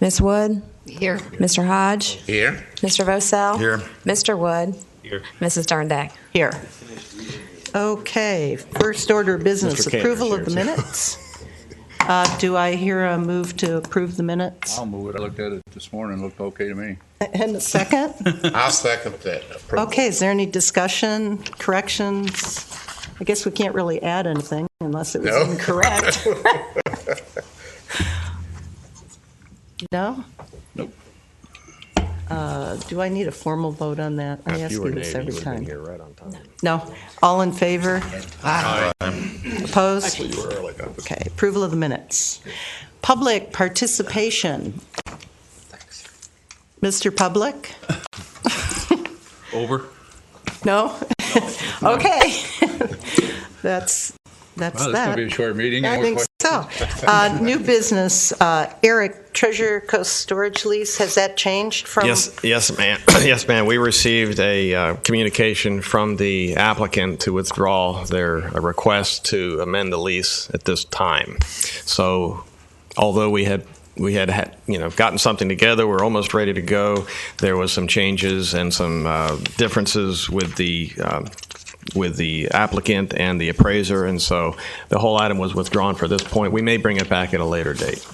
Ms. Wood? Here. Mr. Hodge? Here. Mr. Vosell? Here. Mr. Wood? Here. Mrs. Derndak? Here. Okay, first order of business, Mr. Cantor's approval of here, the too. minutes. Do I hear a move to approve the minutes? I'll move it. I looked at it this morning. It looked okay to me. And a second? I'll second that. Approval. Okay, is there any discussion, corrections? I guess we can't really add anything unless it was No. incorrect. No? Nope. Do I need a formal vote on that? I If ask you were you this Navy, every you would have time. been here right on time. No? All in favor? Aye. Opposed? You were early. Okay, approval of the minutes. Public participation. Mr. Public? Over. No? Okay. That's Wow, this is going to be a that. short meeting. I Any more think so. New business, Eric, Treasure Coast Storage Lease, has that changed from? Yes, ma'am. Yes, ma'am. We received a communication from the applicant to withdraw their request to amend the lease at this time. So, although we had gotten something together, we're almost ready to go. There was some changes and some differences with the applicant and the appraiser, and so the whole item was withdrawn for this point. We may bring it back at a later date.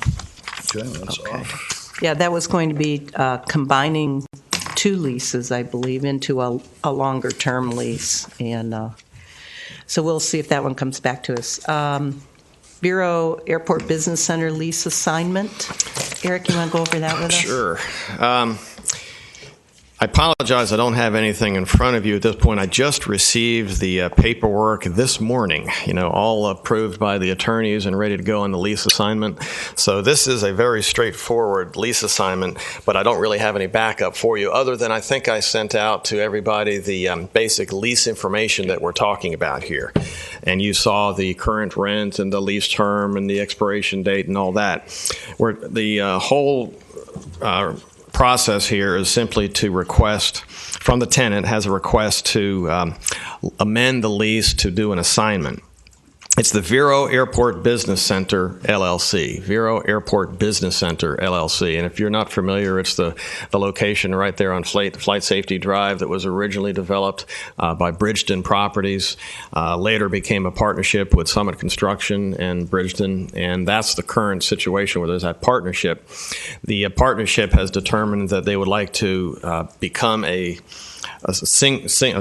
Okay, that's Okay. off. Yeah, that was going to be combining two leases, I believe, into a longer-term lease. And so we'll see if that one comes back to us. Vero Airport Business Center lease assignment. Eric, you want to go over that with us? Sure. I apologize, I don't have anything in front of you at this point. I just received the paperwork this morning, all approved by the attorneys and ready to go on the lease assignment. So this is a very straightforward lease assignment, but I don't really have any backup for you other than I think I sent out to everybody the basic lease information that we're talking about here. And you saw the current rent and the lease term and the expiration date and all that. The whole process here is simply to request from the tenant, has a request to amend the lease to do an assignment. It's the Vero Airport Business Center, LLC. Vero Airport Business Center, LLC. And if you're not familiar, it's the location right there on Flight Safety Drive that was originally developed by Bridgeton Properties. Later became a partnership with Summit Construction and Bridgeton, and that's the current situation where there's that partnership. The partnership has determined that they would like to become a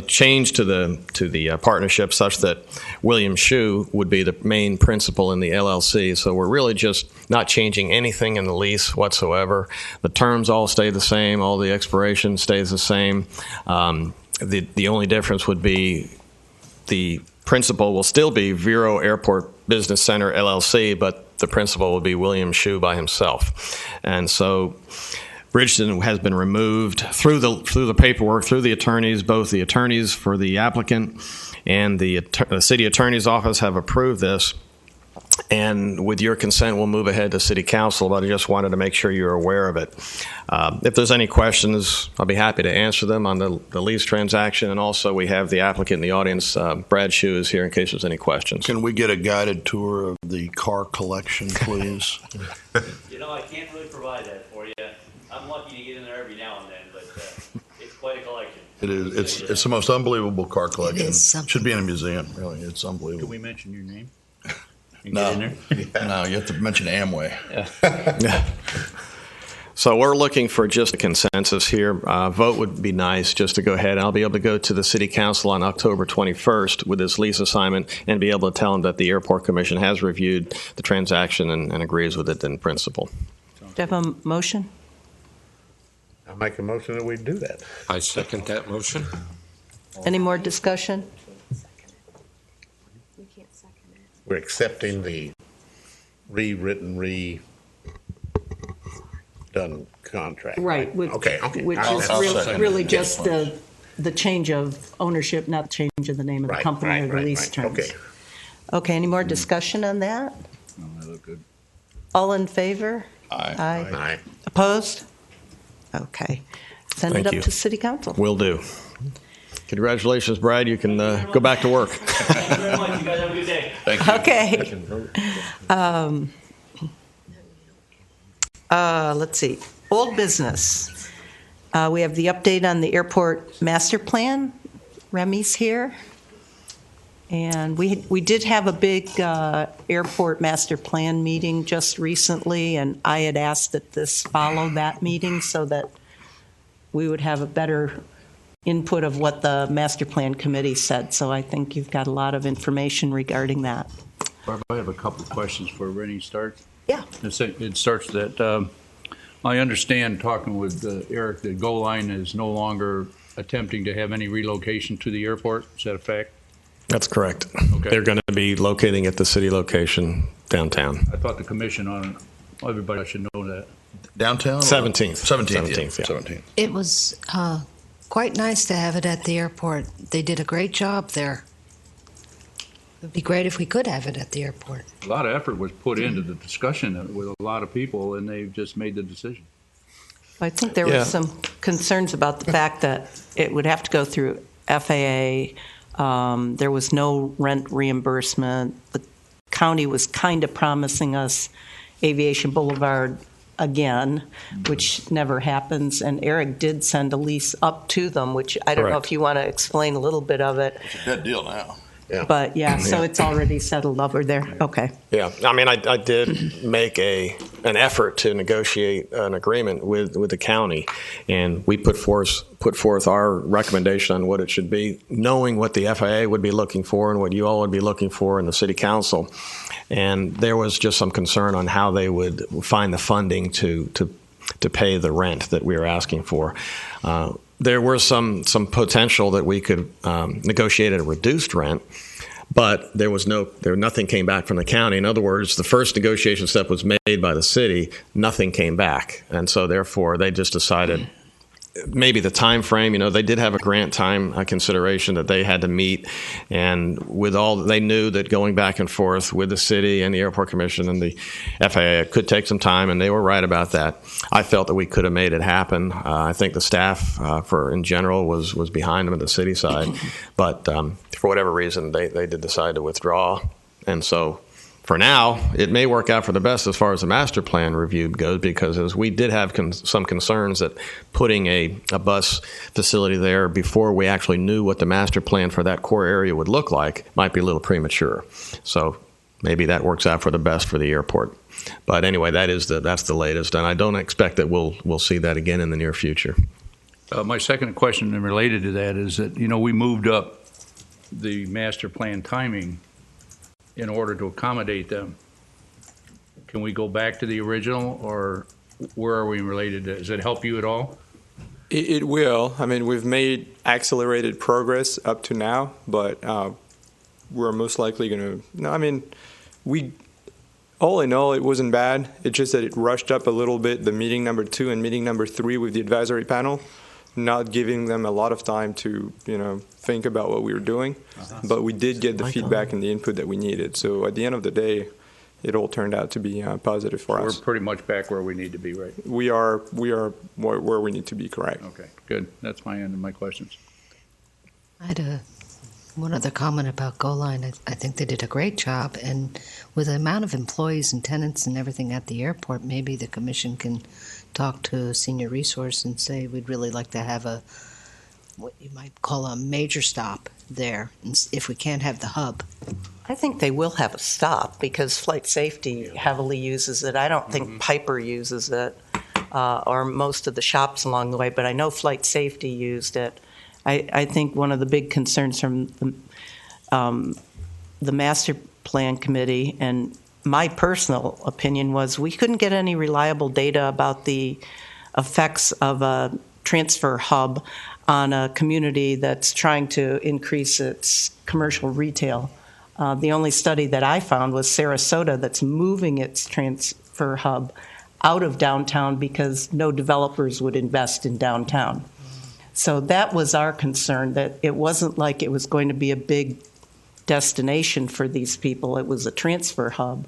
change to the partnership such that William Shue would be the main principal in the LLC. So we're really just not changing anything in the lease whatsoever. The terms all stay the same. All the expiration stays the same. The only difference would be the principal will still be Vero Airport Business Center LLC, but the principal will be William Shue by himself. And so Bridgeton has been removed through the paperwork, through the attorneys. Both the attorneys for the applicant and the city attorney's office have approved this. And with your consent, we'll move ahead to city council, but I just wanted to make sure you're aware of it. If there's any questions, I'll be happy to answer them on the lease transaction. And also, we have the applicant in the audience. Brad Shue is here in case there's any questions. Can we get a guided tour of the car collection, please? I can't really provide that for you. I'm lucky to get in there every now and then, but it's quite a collection. It is. It's the most unbelievable car collection. It is something. Should be in a museum. Really, it's Can unbelievable. we mention your name? You No, get in there? no, you have to mention Amway. So we're looking for just a consensus here. Vote would be nice just to go ahead. I'll be able to go to the city council on October 21st with this lease assignment and be able to tell them that the airport commission has reviewed the transaction and agrees with it in principle. Do you have a motion? I make a motion that we do that. I second that motion. Any more discussion? You can't second it. We're accepting the rewritten, done contract. Right. Okay. Which I'll is second really it. just the change of ownership, not change of the name of the Right, company or the right, lease right. terms. Okay. Okay, any more discussion on that? No, that looked good. All in favor? Aye. Aye. Opposed? Okay. Send it Thank up you. to city council. Will do. Congratulations, Brad. You can go back to work. Thank you very much. You guys have a good day. Thank you. Okay. Let's see, old business. We have the update on the airport master plan. Remy's here. And we did have a big airport master plan meeting just recently, and I had asked that this follow that meeting so that we would have a better input of what the master plan committee said. So I think you've got a lot of information regarding that. Barb, I have a couple of questions for Rennie starts. Yeah. It starts that I understand, talking with Eric, that Goal Line is no longer attempting to have any relocation to the airport. Is that a fact? That's correct. Okay. They're going to be locating at the city location downtown. I thought the commission on everybody should know that. Downtown? 17th. 17th, yeah. 17th, yeah. 17th. It was quite nice to have it at the airport. They did a great job there. It would be great if we could have it at the airport. A lot of effort was put into the discussion with a lot of people, and they've just made the decision. I think there Yeah. were some concerns about the fact that it would have to go through FAA. There was no rent reimbursement. The county was kind of promising us Aviation Boulevard again, which never happens. And Eric did send a lease up to them, which I don't know Correct. if you want to explain a little bit of it. It's a dead deal now. But yeah, so it's already settled over there. Okay. Yeah, I mean, I did make an effort to negotiate an agreement with the county, and we put forth our recommendation on what it should be, knowing what the FAA would be looking for and what you all would be looking for in the city council. And there was just some concern on how they would find the funding to pay the rent that we were asking for. There were some potential that we could negotiate at a reduced rent, but nothing came back from the county. In other words, the first negotiation step was made by the city. Nothing came back, and so therefore they just decided maybe the time frame. They did have a grant time consideration that they had to meet, and with all they knew that going back and forth with the city and the airport commission and the FAA, it could take some time, and they were right about that. I felt that we could have made it happen. I think the staff, in general, was behind them at the city side, but for whatever reason, they did decide to withdraw, and so. For now, it may work out for the best as far as the master plan review goes, because as we did have some concerns that putting a bus facility there before we actually knew what the master plan for that core area would look like might be a little premature. So maybe that works out for the best for the airport. But anyway, that's the latest, and I don't expect that we'll see that again in the near future. My second question related to that is that, we moved up the master plan timing in order to accommodate them. Can we go back to the original, or where are we related to? Does it help you at all? It will. I mean, we've made accelerated progress up to now, but we're most likely going to. No, I mean, all in all, it wasn't bad. It's just that it rushed up a little bit, the meeting number 2 and meeting number 3 with the advisory panel, not giving them a lot of time to, think about what we were doing. But we did get the feedback and the input that we needed. So at the end of the day, it all turned out to be positive for us. We're pretty much back where we need to be, right? We are where we need to be, correct. Okay, good. That's my end of my questions. I had one other comment about Goal Line. I think they did a great job, and with the amount of employees and tenants and everything at the airport, maybe the commission can talk to Senior Resource and say we'd really like to have what you might call a major stop there, if we can't have the hub. I think they will have a stop because flight safety heavily uses it. I don't think Piper uses it, or most of the shops along the way, but I know flight safety used it. I think one of the big concerns from the master plan committee, and my personal opinion, was we couldn't get any reliable data about the effects of a transfer hub on a community that's trying to increase its commercial retail. The only study that I found was Sarasota, that's moving its transfer hub out of downtown because no developers would invest in downtown. So that was our concern, that it wasn't like it was going to be a big destination for these people. It was a transfer hub.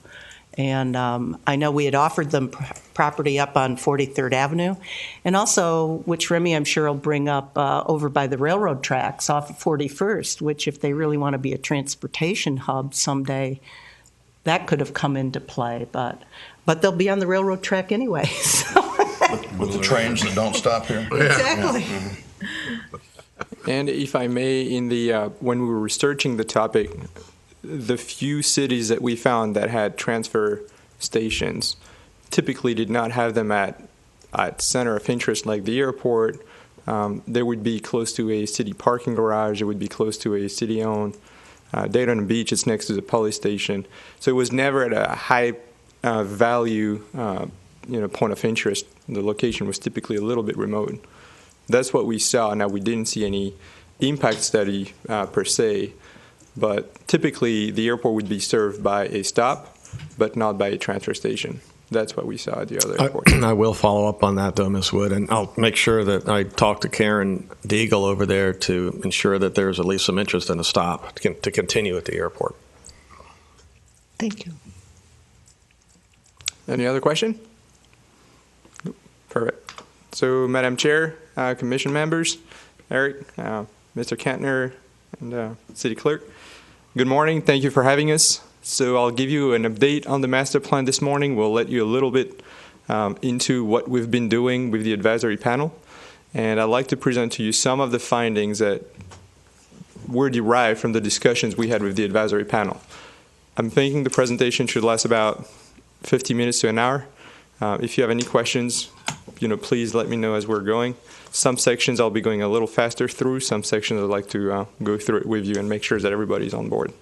And I know we had offered them property up on 43rd Avenue, and also, which Remy I'm sure will bring up, over by the railroad tracks off of 41st, which if they really want to be a transportation hub someday, that could have come into play. But But they'll be on the railroad track anyway. So. With the trains that don't stop here. Exactly. And if I may, in the when we were researching the topic, the few cities that we found that had transfer stations typically did not have them at center of interest like the airport. They would be close to a city parking garage. It would be close to a city-owned Daytona Beach. It's next to the police station. So it was never at a high value point of interest. The location was typically a little bit remote. That's what we saw. Now, we didn't see any impact study per se, but typically the airport would be served by a stop, but not by a transfer station. That's what we saw at the other airport. I will follow up on that, though, Ms. Wood, and I'll make sure that I talk to Karen Deagle over there to ensure that there's at least some interest in a stop to continue at the airport. Thank you. Any other question? Perfect. So, Madam Chair, Commission members, Eric, Mr. Kantner, and City Clerk, good morning. Thank you for having us. So I'll give you an update on the master plan this morning. We'll let you a little bit into what we've been doing with the advisory panel. And I'd like to present to you some of the findings that were derived from the discussions we had with the advisory panel. I'm thinking the presentation should last about 50 minutes to an hour. If you have any questions, please let me know as we're going. Some sections I'll be going a little faster through. Some sections I'd like to go through it with you and make sure that everybody's on board.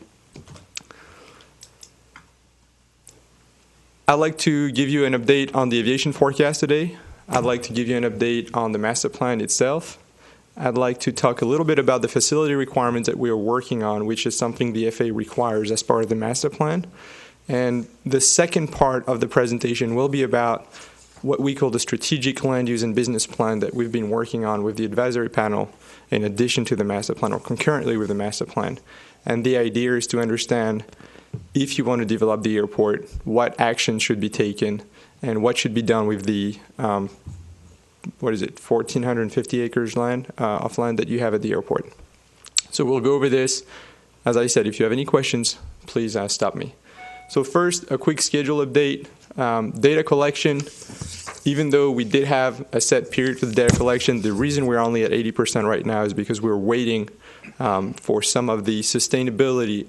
I'd like to give you an update on the aviation forecast today. I'd like to give you an update on the master plan itself. I'd like to talk a little bit about the facility requirements that we are working on, which is something the FAA requires as part of the master plan. And the second part of the presentation will be about what we call the strategic land use and business plan that we've been working on with the advisory panel in addition to the master plan or concurrently with the master plan. And the idea is to understand, if you want to develop the airport, what actions should be taken and what should be done with the 1,450 acres of land that you have at the airport. So we'll go over this. As I said, if you have any questions, please stop me. So first, a quick schedule update. Data collection, even though we did have a set period for the data collection, the reason we're only at 80% right now is because we're waiting for some of the sustainability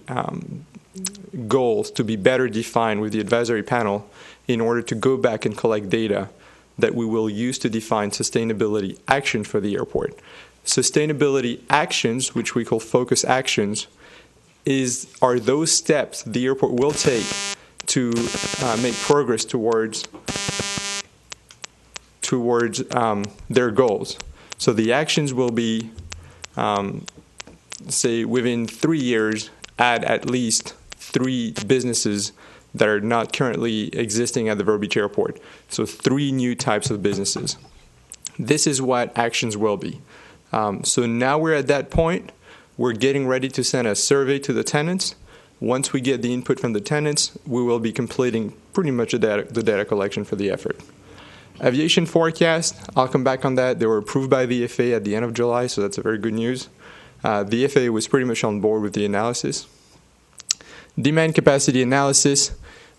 goals to be better defined with the advisory panel in order to go back and collect data that we will use to define sustainability actions for the airport. Sustainability actions, which we call focus actions, are those steps the airport will take to make progress towards their goals. So the actions will be, say, within 3 years, add at least 3 businesses that are not currently existing at the Vero Beach Airport. So 3 new types of businesses. This is what actions will be. So now we're at that point. We're getting ready to send a survey to the tenants. Once we get the input from the tenants, we will be completing pretty much the data collection for the effort. Aviation forecast, I'll come back on that. They were approved by the FAA at the end of July, so that's a very good news. The FAA was pretty much on board with the analysis. Demand capacity analysis,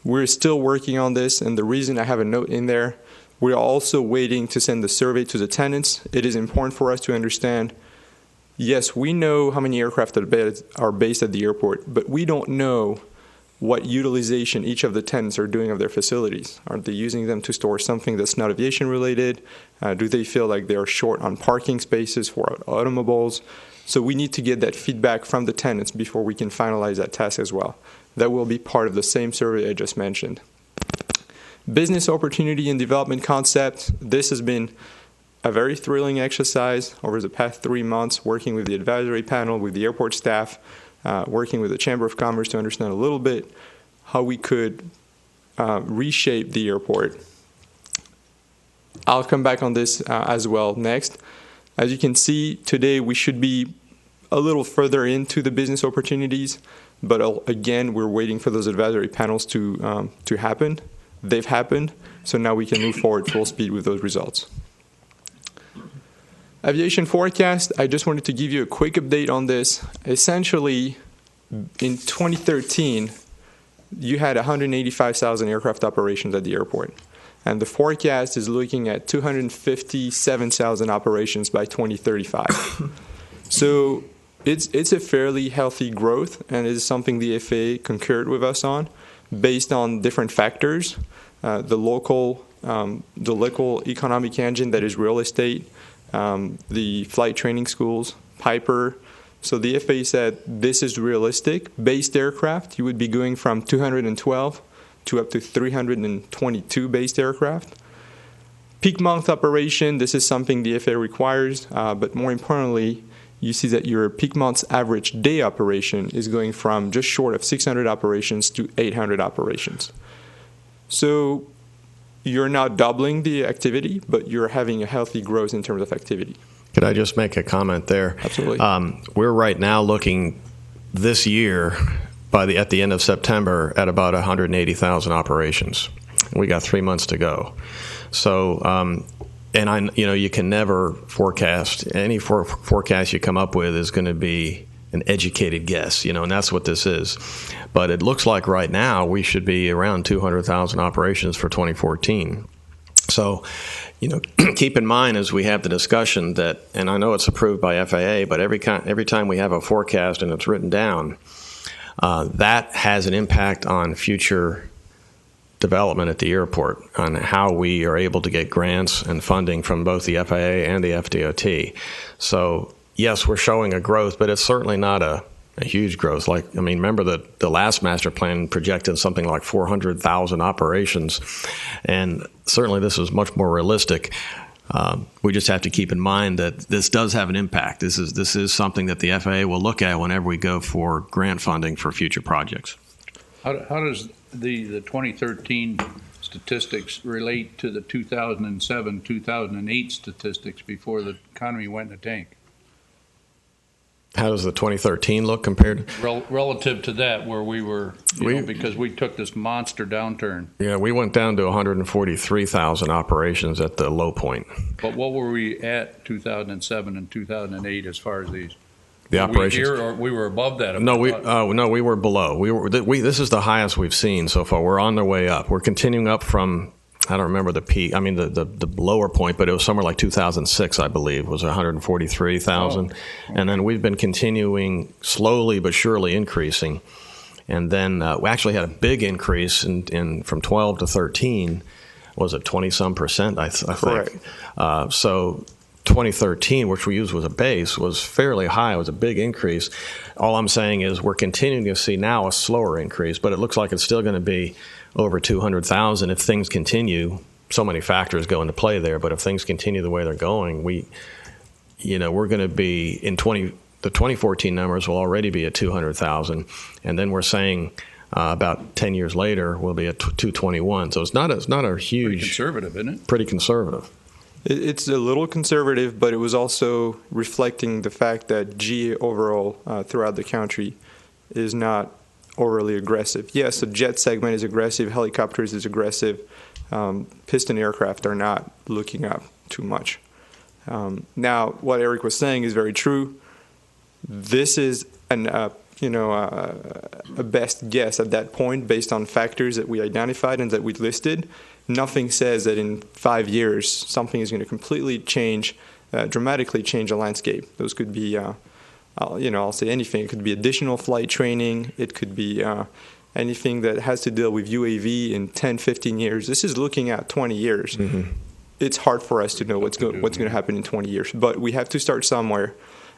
we're still working on this, and the reason I have a note in there, we're also waiting to send the survey to the tenants. It is important for us to understand, yes, we know how many aircraft are based at the airport, but we don't know what utilization each of the tenants are doing of their facilities. Are they using them to store something that's not aviation related? Do they feel like they are short on parking spaces for automobiles? So we need to get that feedback from the tenants before we can finalize that task as well. That will be part of the same survey I just mentioned. Business opportunity and development concept. This has been a very thrilling exercise over the past 3 months, working with the advisory panel, with the airport staff, working with the Chamber of Commerce to understand a little bit how we could reshape the airport. I'll come back on this as well next. As you can see, today we should be a little further into the business opportunities, but again, we're waiting for those advisory panels to happen. They've happened, so now we can move forward full speed with those results. Aviation forecast, I just wanted to give you a quick update on this. Essentially, in 2013, you had 185,000 aircraft operations at the airport. And the forecast is looking at 257,000 operations by 2035. So it's a fairly healthy growth, and it is something the FAA concurred with us on, based on different factors. The local economic engine that is real estate, the flight training schools, Piper. So the FAA said this is realistic. Based aircraft, you would be going from 212 to up to 322 based aircraft. Peak month operation, this is something the FAA requires, but more importantly, you see that your peak month's average day operation is going from just short of 600 operations to 800 operations. So you're not doubling the activity, but you're having a healthy growth in terms of activity. Could I just make a comment there? Absolutely. We're right now looking this year at the end of September at about 180,000 operations. We got 3 months to go. So, and you can never forecast. Any forecast you come up with is going to be an educated guess, and that's what this is. But it looks like right now we should be around 200,000 operations for 2014. So, keep in mind as we have the discussion that, and I know it's approved by FAA, but every time we have a forecast and it's written down, that has an impact on future development at the airport, on how we are able to get grants and funding from both the FAA and the FDOT. So, yes, we're showing a growth, but it's certainly not a huge growth. Remember that the last master plan projected something like 400,000 operations, and certainly this is much more realistic. We just have to keep in mind that this does have an impact. This is something that the FAA will look at whenever we go for grant funding for future projects. How does the 2013 statistics relate to the 2007, 2008 statistics before the economy went in the tank? How does the 2013 look compared? Relative to that, where we were, because we took this monster downturn. Yeah, we went down to 143,000 operations at the low point. But what were we at 2007 and 2008 as far as these? The operations. We were above that. No, we were below. This is the highest we've seen so far. We're on the way up. We're continuing up from, I don't remember the peak. I mean, the lower point, but it was somewhere like 2006, I believe, was 143,000. Oh. And then we've been continuing slowly but surely increasing. And then we actually had a big increase in from 12 to 13. Was it 20-some%, I think? Right. So 2013, which we used as a base, was fairly high. It was a big increase. All I'm saying is we're continuing to see now a slower increase, but it looks like it's still going to be over 200,000 if things continue. So many factors go into play there, but if things continue the way they're going, we're going to be the 2014 numbers will already be at 200,000, and then we're saying about 10 years later we'll be at 221. So it's not a huge. Pretty conservative, isn't it? Pretty conservative. It's a little conservative, but it was also reflecting the fact that GA overall throughout the country is not overly aggressive. Yes, the jet segment is aggressive, helicopters is aggressive, piston aircraft are not looking up too much. Now, what Eric was saying is very true. This is a best guess at that point based on factors that we identified and that we listed. Nothing says that in 5 years something is going to completely change, dramatically change the landscape. Those could be, I'll say anything. It could be additional flight training. It could be anything that has to deal with UAV in 10, 15 years. This is looking at 20 years. Mm-hmm. It's hard for us to know what's going to happen in 20 years, but we have to start somewhere.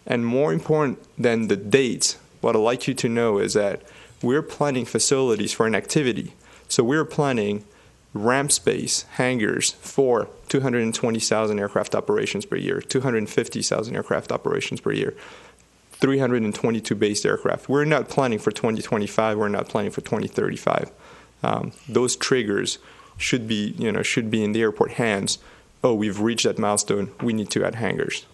And more important than the dates, what I'd like you to know is that we're planning facilities for an activity. So we're planning ramp space, hangars for 220,000 aircraft operations per year, 250,000 aircraft operations per year, 322 based aircraft. We're not planning for 2025. We're not planning for 2035. Those triggers should be in the airport hands. Oh, we've reached that milestone. We need to add hangars.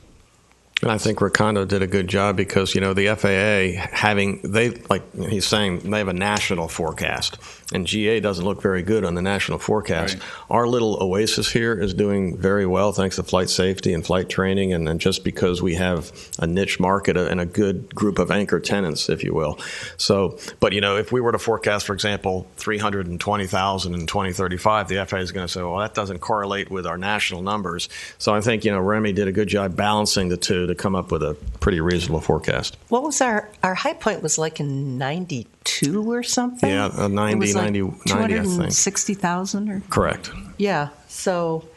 And I think Racondo did a good job because, the FAA like he's saying, they have a national forecast. And GA doesn't look very good on the national forecast. Right. Our little oasis here is doing very well thanks to flight safety and flight training, and just because we have a niche market and a good group of anchor tenants, if you will. So, but, if we were to forecast, for example, 320,000 in 2035, the FAA is going to say, well, that doesn't correlate with our national numbers. So I think, Remy did a good job balancing the two to come up with a pretty reasonable forecast. What was our high point was like in 92 or something? Yeah, 90, it was like 90, 90, I think. 260,000 or? Correct. Yeah, so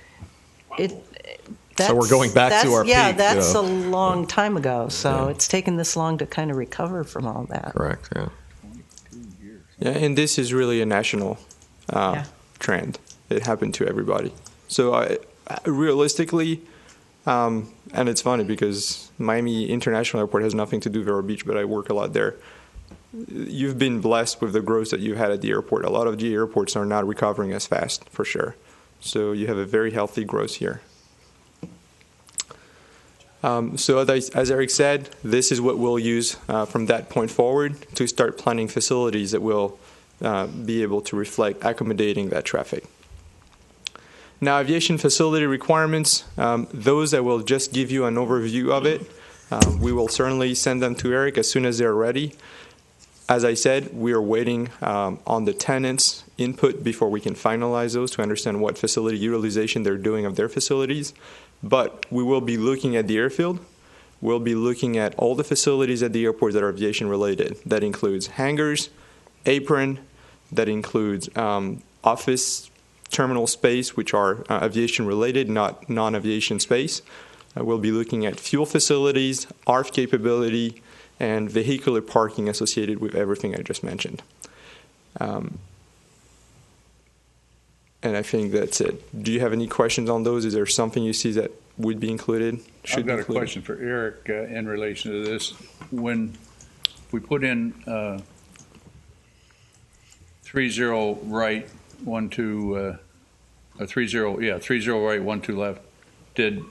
So we're going back to our peak. Yeah, that's a long time ago, so it's taken this long to kind of recover from all that. Correct, yeah. Yeah, and this is really a national trend. It happened to everybody. So realistically, and it's funny because Miami International Airport has nothing to do with Vero Beach, but I work a lot there. You've been blessed with the growth that you've had at the airport. A lot of GA airports are not recovering as fast, for sure. So you have a very healthy growth here. So as Eric said, this is what we'll use from that point forward to start planning facilities that will be able to reflect accommodating that traffic. Now, aviation facility requirements, those I will just give you an overview of it. We will certainly send them to Eric as soon as they're ready. As I said, we are waiting on the tenants' input before we can finalize those to understand what facility utilization they're doing of their facilities. But we will be looking at the airfield. We'll be looking at all the facilities at the airport that are aviation related. That includes hangars, apron, that includes office terminal space, which are aviation related, not non-aviation space. We'll be looking at fuel facilities, ARF capability, and vehicular parking associated with everything I just mentioned. And I think that's it. Do you have any questions on those? Is there something you see that would be included? I've got a question for Eric in relation to this. When we put in 30 right, 12, 30 right, 12 left, did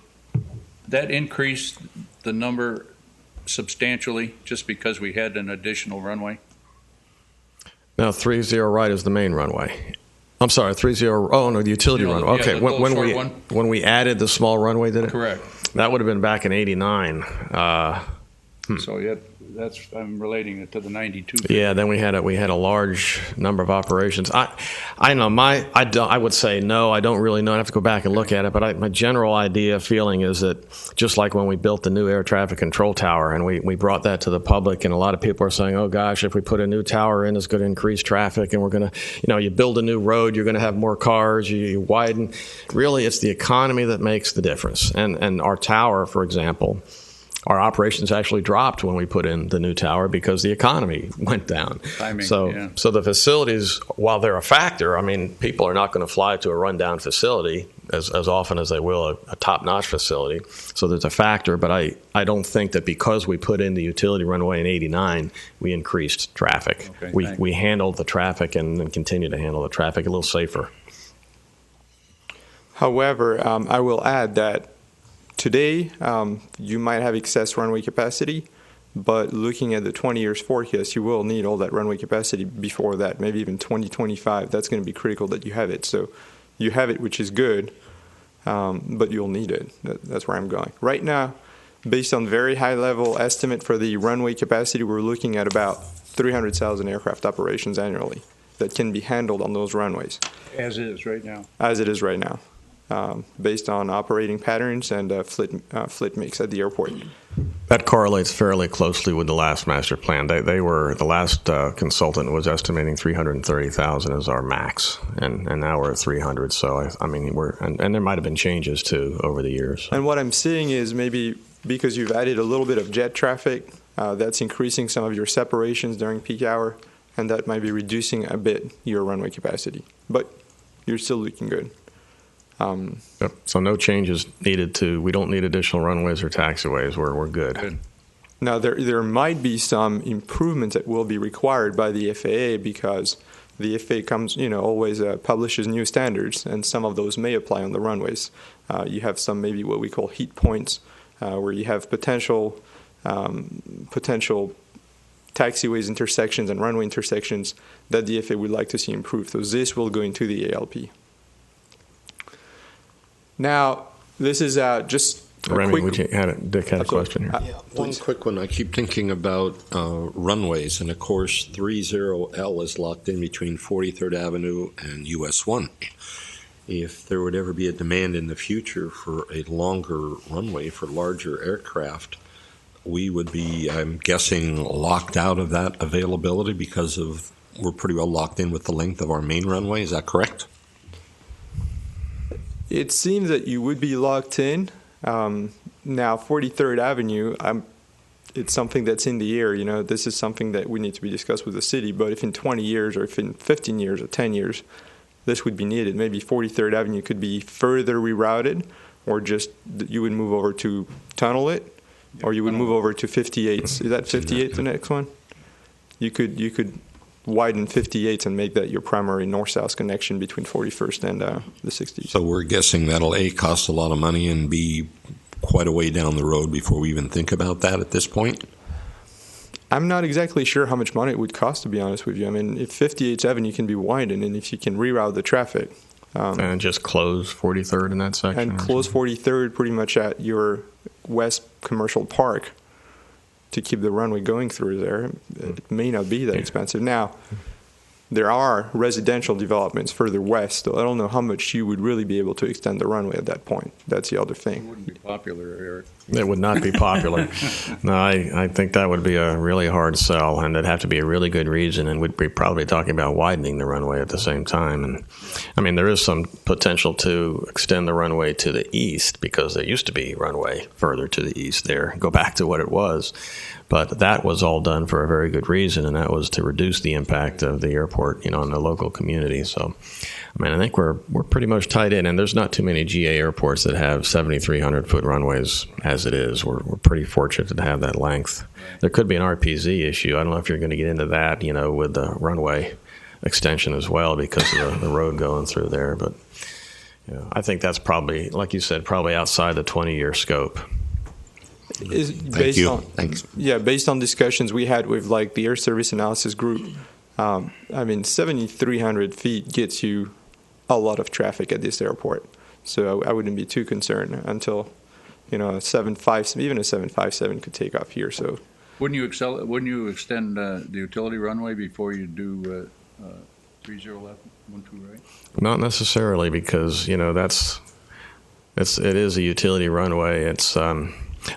that increase the number substantially just because we had an additional runway? Now, 30 right is the main runway. I'm sorry, 30. Oh no, the utility runway. Okay, the when we added the small runway, did it? Correct. That would have been back in '89. So I'm relating it to the 92. Yeah, then we had a large number of operations. I know I would say no. I don't really know. I have to go back and look at it. But my general feeling is that just like when we built the new air traffic control tower and we brought that to the public, and a lot of people are saying, oh gosh, if we put a new tower in, it's going to increase traffic, and we're going to, you build a new road, you're going to have more cars, you widen. Really, it's the economy that makes the difference. And our tower, for example, our operations actually dropped when we put in the new tower because the economy went down. So the facilities, while they're a factor, people are not going to fly to a rundown facility as often as they will a top-notch facility. So there's a factor, but I don't think that because we put in the utility runway in '89, we increased traffic. Okay, we handled the traffic and continue to handle the traffic a little safer. However, I will add that today, you might have excess runway capacity, but looking at the 20 years forecast, you will need all that runway capacity before that, maybe even 2025. That's going to be critical that you have it. So you have it, which is good, but you'll need it. That's where I'm going. Right now, based on very high-level estimate for the runway capacity, we're looking at about 300,000 aircraft operations annually that can be handled on those runways. As is right now. As it is right now. Based on operating patterns and fleet mix at the airport. That correlates fairly closely with the last master plan. They were the last consultant was estimating 330,000 as our max, and now we're at 300. So and there might have been changes too over the years. And what I'm seeing is maybe because you've added a little bit of jet traffic, that's increasing some of your separations during peak hour, and that might be reducing a bit your runway capacity. But you're still looking good. Yep. So no changes needed we don't need additional runways or taxiways. We're good. Now there might be some improvements that will be required by the FAA because the FAA always publishes new standards, and some of those may apply on the runways. You have some maybe what we call heat points where you have potential taxiways intersections and runway intersections that the FAA would like to see improved. So this will go into the ALP. Now, this is just a Remy, quick... Dick had a question here. One quick one. I keep thinking about runways, and of course, 30L is locked in between 43rd Avenue and US 1. If there would ever be a demand in the future for a longer runway for larger aircraft, we would be, I'm guessing, locked out of that availability because of we're pretty well locked in with the length of our main runway. Is that correct? It seems that you would be locked in. Now, 43rd Avenue, it's something that's in the air. You know, this is something that we need to be discussed with the city. But if in 20 years or if in 15 years or 10 years, this would be needed, maybe 43rd Avenue could be further rerouted, or just you would move over to tunnel it, or you would move over to 58. Is that 58 the next one? You could widen 58 and make that your primary north-south connection between 41st and the 60s. So we're guessing that'll A, cost a lot of money, and B, quite a way down the road before we even think about that at this point? I'm not exactly sure how much money it would cost, to be honest with you. I mean, if 58th Avenue can be widened, and if you can reroute the traffic. And just close 43rd in that section? And close 43rd pretty much at your West Commercial Park to keep the runway going through there. It may not be that expensive. Now, there are residential developments further west, so I don't know how much you would really be able to extend the runway at that point. That's the other It thing. wouldn't be popular, Eric. It would not be popular. No, I think that would be a really hard sell, and it'd have to be a really good reason, and we'd be probably talking about widening the runway at the same time. And I mean, there is some potential to extend the runway to the east, because there used to be runway further to the east there, go back to what it was. But that was all done for a very good reason, and that was to reduce the impact of the airport, on the local community. So, I mean, I think we're pretty much tied in, and there's not too many GA airports that have 7,300-foot runways as it is. We're pretty fortunate to have that length. There could be an RPZ issue. I don't know if you're going to get into that, with the runway extension as well, because of the road going through there. But I think that's probably, like you said, probably outside the 20-year scope. Thank you. Thanks. Yeah, based on discussions we had with the Air Service Analysis Group, 7,300 feet gets you a lot of traffic at this airport. So I wouldn't be too concerned until, a 757, even a 757 could take off here. So Wouldn't you extend the utility runway before you do 3011, 12, right? Not necessarily, because it is a utility runway. It's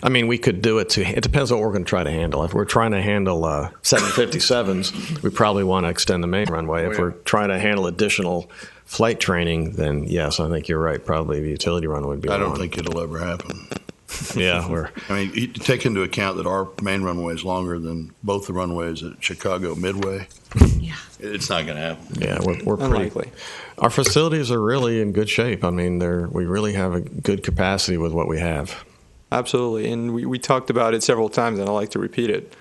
we could do it it depends on what we're going to try to handle. If we're trying to handle 757s, we probably want to extend the main runway. If we're trying to handle additional flight training, then yes, I think you're right. Probably the utility runway would be I don't one. think it'll ever happen. Yeah, you take into account that our main runway is longer than both the runways at Chicago Midway. Yeah. It's not going to happen. Yeah, we're pretty. unlikely. Our facilities are really in good shape. I mean, we really have a good capacity with what we have. Absolutely, and we talked about it several times, and I like to repeat it.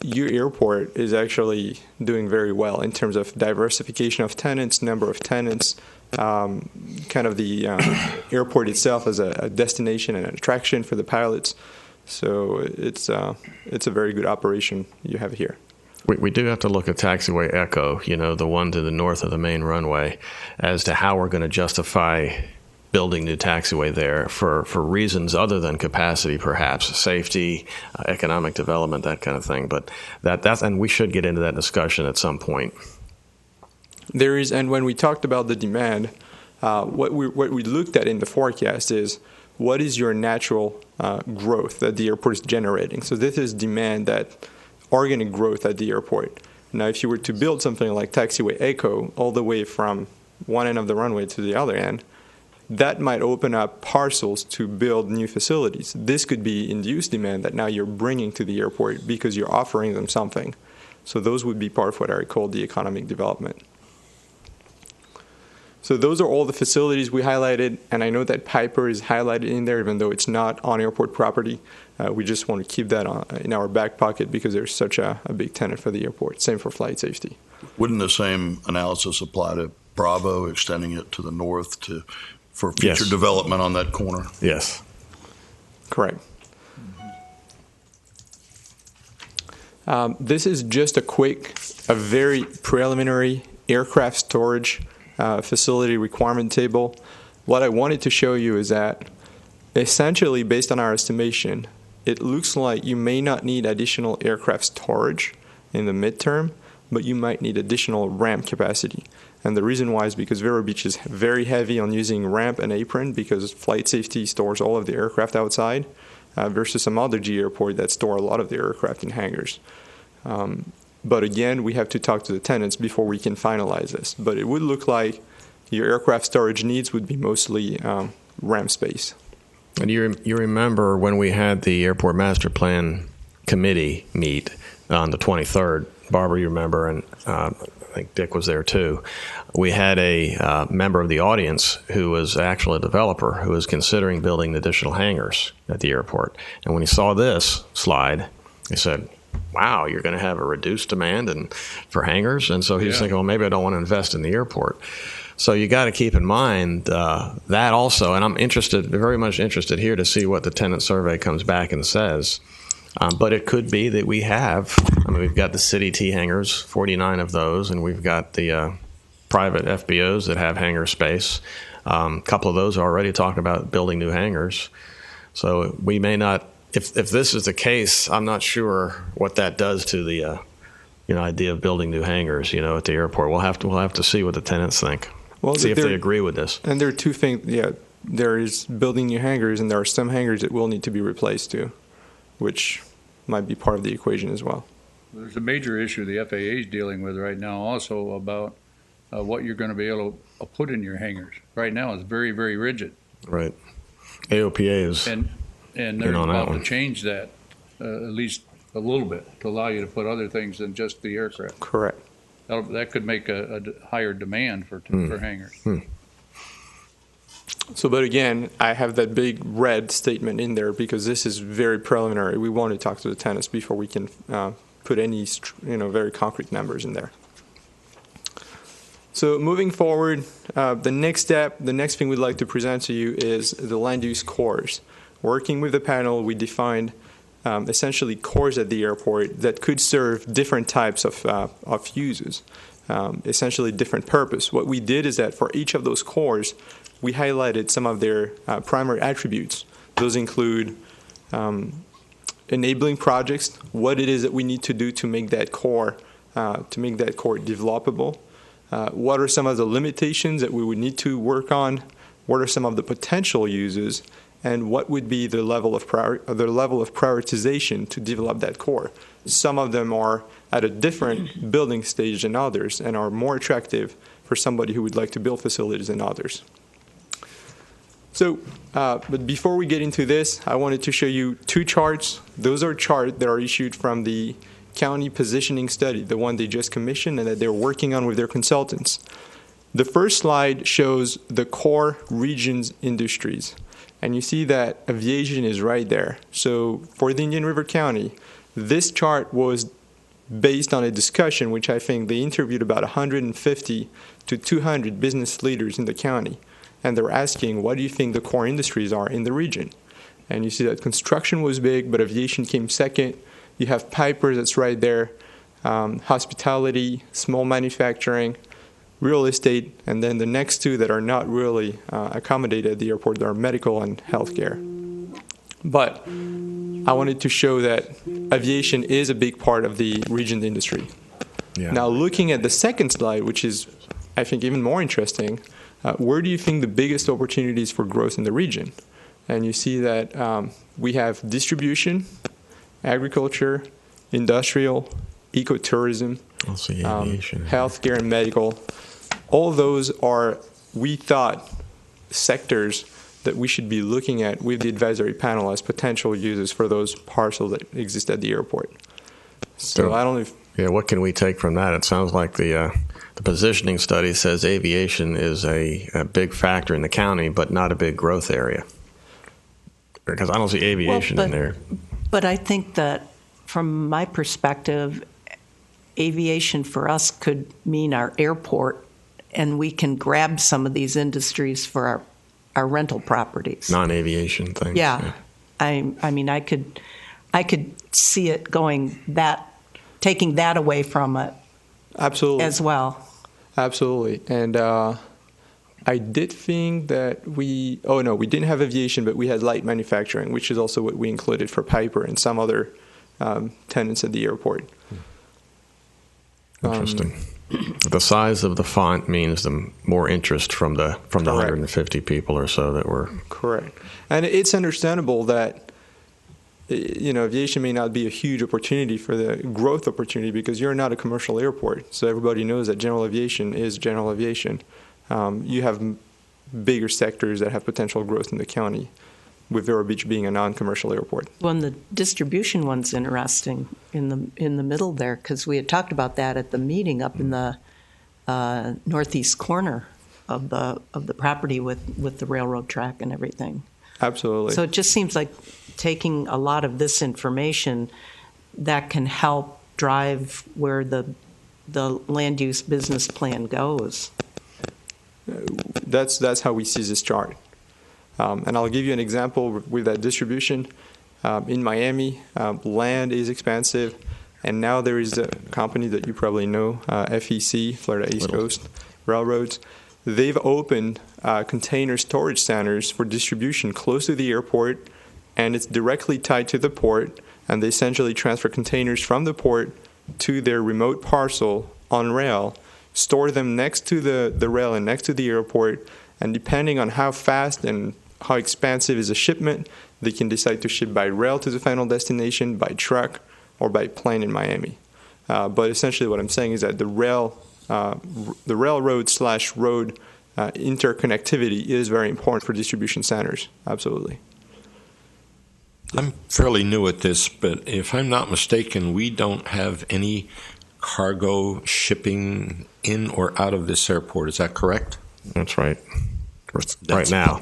Your airport is actually doing very well in terms of diversification of tenants, number of tenants, kind of the airport itself as a destination and an attraction for the pilots. So it's a very good operation you have here. We do have to look at taxiway Echo, the one to the north of the main runway, as to how we're going to justify building new taxiway there for reasons other than capacity, perhaps safety, economic development, that kind of thing. But and we should get into that discussion at some point. There is, and when we talked about the demand, what we looked at in the forecast is what is your natural growth that the airport is generating. So this is demand, that organic growth at the airport. Now, if you were to build something like taxiway Echo all the way from one end of the runway to the other end, that might open up parcels to build new facilities. This could be induced demand that now you're bringing to the airport because you're offering them something. So those would be part of what I call the economic development. So those are all the facilities we highlighted, and I know that Piper is highlighted in there even though it's not on airport property. We just want to keep that in our back pocket because there's such a big tenant for the airport. Same for flight safety. Wouldn't the same analysis apply to Bravo, extending it to the north for future development on that corner? Yes. Correct. This is just a very preliminary aircraft storage facility requirement table. What I wanted to show you is that essentially, based on our estimation, it looks like you may not need additional aircraft storage in the midterm, but you might need additional ramp capacity. And the reason why is because Vero Beach is very heavy on using ramp and apron because flight safety stores all of the aircraft outside versus some other G airport that store a lot of the aircraft in hangars. But again, we have to talk to the tenants before we can finalize this. But it would look like your aircraft storage needs would be mostly ramp space. And you remember when we had the Airport Master Plan Committee meet on the 23rd, Barbara, you remember, and I think Dick was there too. We had a member of the audience who was actually a developer who was considering building additional hangars at the airport. And when he saw this slide, he said, wow, you're going to have a reduced demand for hangars? And so he was thinking, well, maybe I don't want to invest in the airport. So you got to keep in mind that also, and I'm very much interested here to see what the tenant survey comes back and says. But it could be that we've got the city T hangars, 49 of those, and we've got the private FBOs that have hangar space. A couple of those are already talking about building new hangars. So we may not, if this is the case, I'm not sure what that does to the idea of building new hangars, at the airport. We'll have to see what the tenants think. Well, see if they agree with this. And there are two things. Yeah, there is building new hangars, and there are some hangars that will need to be replaced too, which might be part of the equation as well. There's a major issue the FAA is dealing with right now also about what you're going to be able to put in your hangars. Right now it's very, very rigid. Right. AOPA is and they're about to change that at least a little bit to allow you to put other things than just the aircraft. Correct. That could make a higher demand for hangars. So, but again, I have that big red statement in there because this is very preliminary. We want to talk to the tenants before we can put any, very concrete numbers in there. So moving forward, the next thing we'd like to present to you is the land use cores. Working with the panel, we defined essentially cores at the airport that could serve different types of uses, essentially different purpose. What we did is that for each of those cores, we highlighted some of their primary attributes. Those include enabling projects, what it is that we need to do to make that core developable. What are some of the limitations that we would need to work on? What are some of the potential uses? And what would be the level of prioritization to develop that core? Some of them are at a different building stage than others and are more attractive for somebody who would like to build facilities than others. So, but before we get into this, I wanted to show you two charts. Those are charts that are issued from the county positioning study, the one they just commissioned and that they're working on with their consultants. The first slide shows the core regions industries. And you see that aviation is right there. So for the Indian River County, this chart was based on a discussion which I think they interviewed about 150 to 200 business leaders in the county. And they're asking, what do you think the core industries are in the region? And you see that construction was big, but aviation came second. You have Piper that's right there, hospitality, small manufacturing, real estate, and then the next two that are not really accommodated at the airport are medical and healthcare. But I wanted to show that aviation is a big part of the region industry. Yeah. Now looking at the second slide, which is, I think, even more interesting, where do you think the biggest opportunities for growth in the region? And you see that we have distribution, agriculture, industrial, ecotourism, healthcare and medical. All those are, we thought, sectors that we should be looking at with the advisory panel as potential uses for those parcels that exist at the airport. So I don't know if... Yeah, what can we take from that? It sounds like the positioning study says aviation is a big factor in the county, but not a big growth area. Because I don't see aviation in there. But I think that from my perspective, aviation for us could mean our airport, and we can grab some of these industries for our rental properties. Non-aviation things. Yeah. I mean, I could see it taking that away from it Absolutely. as well. Absolutely. And I did think that we didn't have aviation, but we had light manufacturing, which is also what we included for Piper and some other tenants at the airport. Interesting. The size of the font means the more interest from the 150 people or so that were. Correct. And it's understandable that, aviation may not be a huge opportunity for the growth opportunity because you're not a commercial airport. So everybody knows that general aviation is general aviation. You have bigger sectors that have potential growth in the county, with Vero Beach being a non-commercial airport. Well, and the distribution one's interesting in the middle there, because we had talked about that at the meeting up in the northeast corner of the property with the railroad track and everything. Absolutely. So it just seems like taking a lot of this information that can help drive where the land use business plan goes. That's how we see this chart. And I'll give you an example with that distribution. In Miami, land is expensive, and now there is a company that you probably know, FEC, Florida East Coast Railroads. They've opened container storage centers for distribution close to the airport, and it's directly tied to the port, and they essentially transfer containers from the port to their remote parcel on rail, store them next to the rail and next to the airport, and depending on how fast and how expansive is a shipment, they can decide to ship by rail to the final destination, by truck, or by plane in Miami. But essentially what I'm saying is that the railroad/road interconnectivity is very important for distribution centers. Absolutely. I'm fairly new at this, but if I'm not mistaken, we don't have any cargo shipping in or out of this airport. Is that correct? That's right. Right now.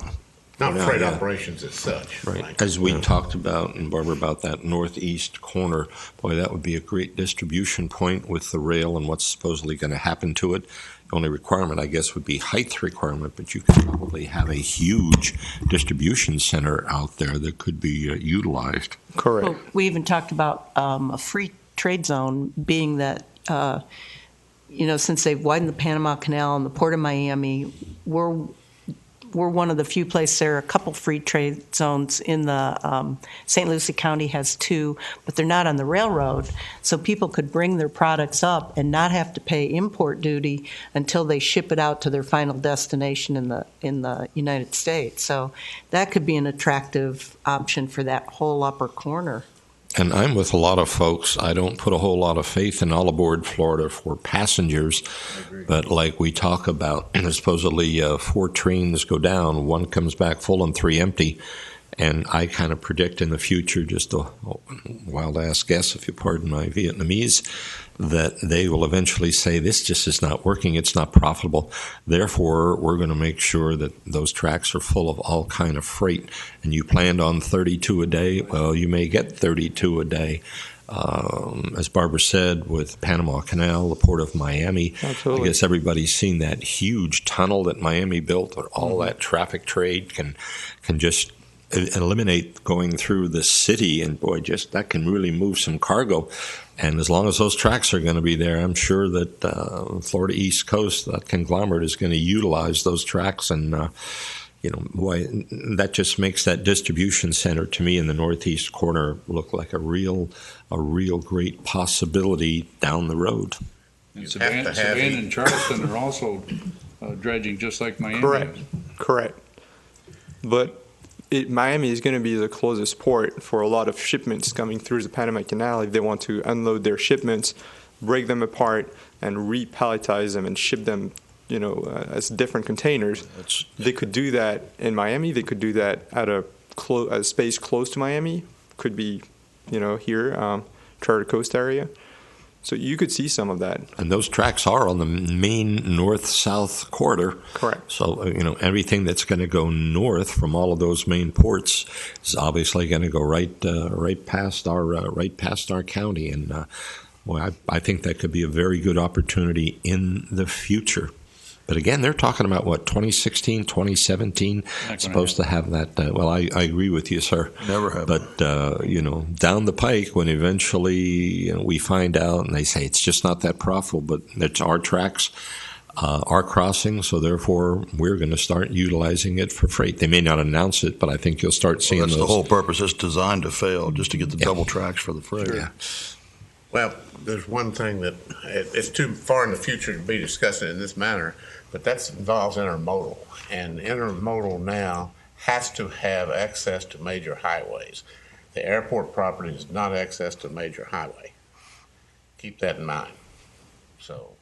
Not Yeah, freight yeah. operations as such. Right. As we talked about, and Barbara, about that northeast corner, boy, that would be a great distribution point with the rail and what's supposedly going to happen to it. The only requirement, I guess, would be height requirement, but you could probably have a huge distribution center out there that could be utilized. Correct. Well, we even talked about a free trade zone, being that, since they've widened the Panama Canal and the Port of Miami, we're one of the few places. There are a couple free trade zones in the St. Lucie County has two, but they're not on the railroad. So people could bring their products up and not have to pay import duty until they ship it out to their final destination in the United States. So that could be an attractive option for that whole upper corner. And I'm with a lot of folks. I don't put a whole lot of faith in all aboard Florida for passengers, but like we talk about, supposedly 4 trains go down, 1 comes back full and 3 empty. And I kind of predict in the future, just a wild-ass guess, if you pardon my Vietnamese, that they will eventually say, this just is not working, it's not profitable. Therefore, we're going to make sure that those tracks are full of all kind of freight. And you planned on 32 a day, well, you may get 32 a day. As Barbara said, with Panama Canal, the Port of Miami, Absolutely. I guess everybody's seen that huge tunnel that Miami built, where all that traffic trade can just eliminate going through the city, and boy, just that can really move some cargo. And as long as those tracks are going to be there, I'm sure that Florida East Coast, that conglomerate, is going to utilize those tracks. And boy, that just makes that distribution center to me in the northeast corner look like a real great possibility down the road. And You have to have Savannah it. and Charleston are also dredging just like Miami. Correct. is. Correct. But Miami is going to be the closest port for a lot of shipments coming through the Panama Canal if they want to unload their shipments, break them apart, and re-palletize them and ship them, as different containers. They could do that in Miami. They could do that at a space close to Miami. Could be, here, Charter Coast area. So you could see some of that. And those tracks are on the main north-south corridor. Correct. So, everything that's going to go north from all of those main ports is obviously going to go right past our county. And I think that could be a very good opportunity in the future. But again, they're talking about what, 2016, 2017, supposed to have that. Well, I agree with you, sir. Never have. But down the pike, when eventually we find out, and they say it's just not that profitable, but it's our tracks, our crossing, so therefore we're going to start utilizing it for freight. They may not announce it, but I think you'll start seeing That's those. the whole purpose. It's designed to fail, just to get the double tracks for the freight. Yeah. Well, there's one thing that it's too far in the future to be discussing in this manner, but that involves intermodal. And intermodal now has to have access to major highways. The airport property is not access to a major highway. Keep that in mind. So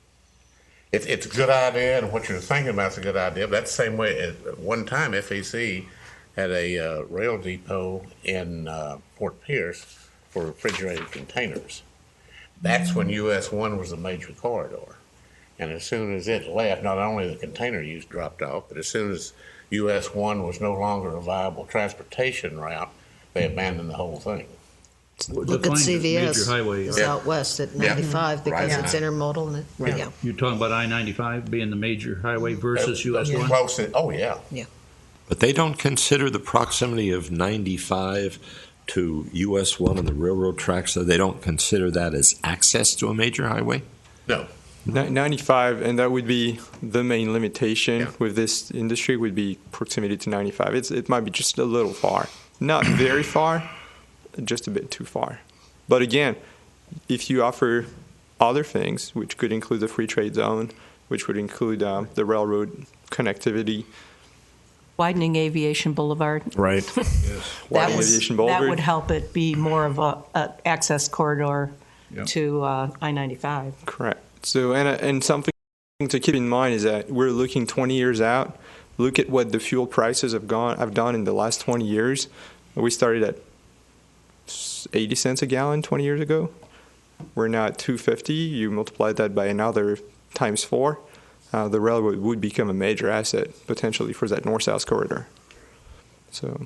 it's a good idea, and what you're thinking about is a good idea. But that's the same way. At one time, FEC had a rail depot in Fort Pierce for refrigerated containers. That's when US 1 was a major corridor. And as soon as it left, not only the container use dropped off, but as soon as US 1 was no longer a viable transportation route, they abandoned the whole thing. Look at Define major CVS, highway. it's out west at 95 because Right. it's intermodal. And yeah. You're talking about I-95 being the major highway versus US 1? Close, oh, yeah. But they don't consider the proximity of 95 to US 1 and the railroad tracks, so they don't consider that as access to a major highway? No. 95, and that would be the main limitation Yeah. with this industry would be proximity to 95. It might be just a little far, not very far, just a bit too far. But again, if you offer other things, which could include the free trade zone, which would include the railroad connectivity, Widening Aviation Boulevard. Right. Widening Aviation Boulevard. That would help it be more of a access corridor Yep. to I-95. Correct. So, and something to keep in mind is that we're looking 20 years out. Look at what the fuel prices have done in the last 20 years. We started at 80 cents a gallon 20 years ago. We're now at 250. You multiply that by another times 4. The railroad would become a major asset potentially for that north-south corridor. So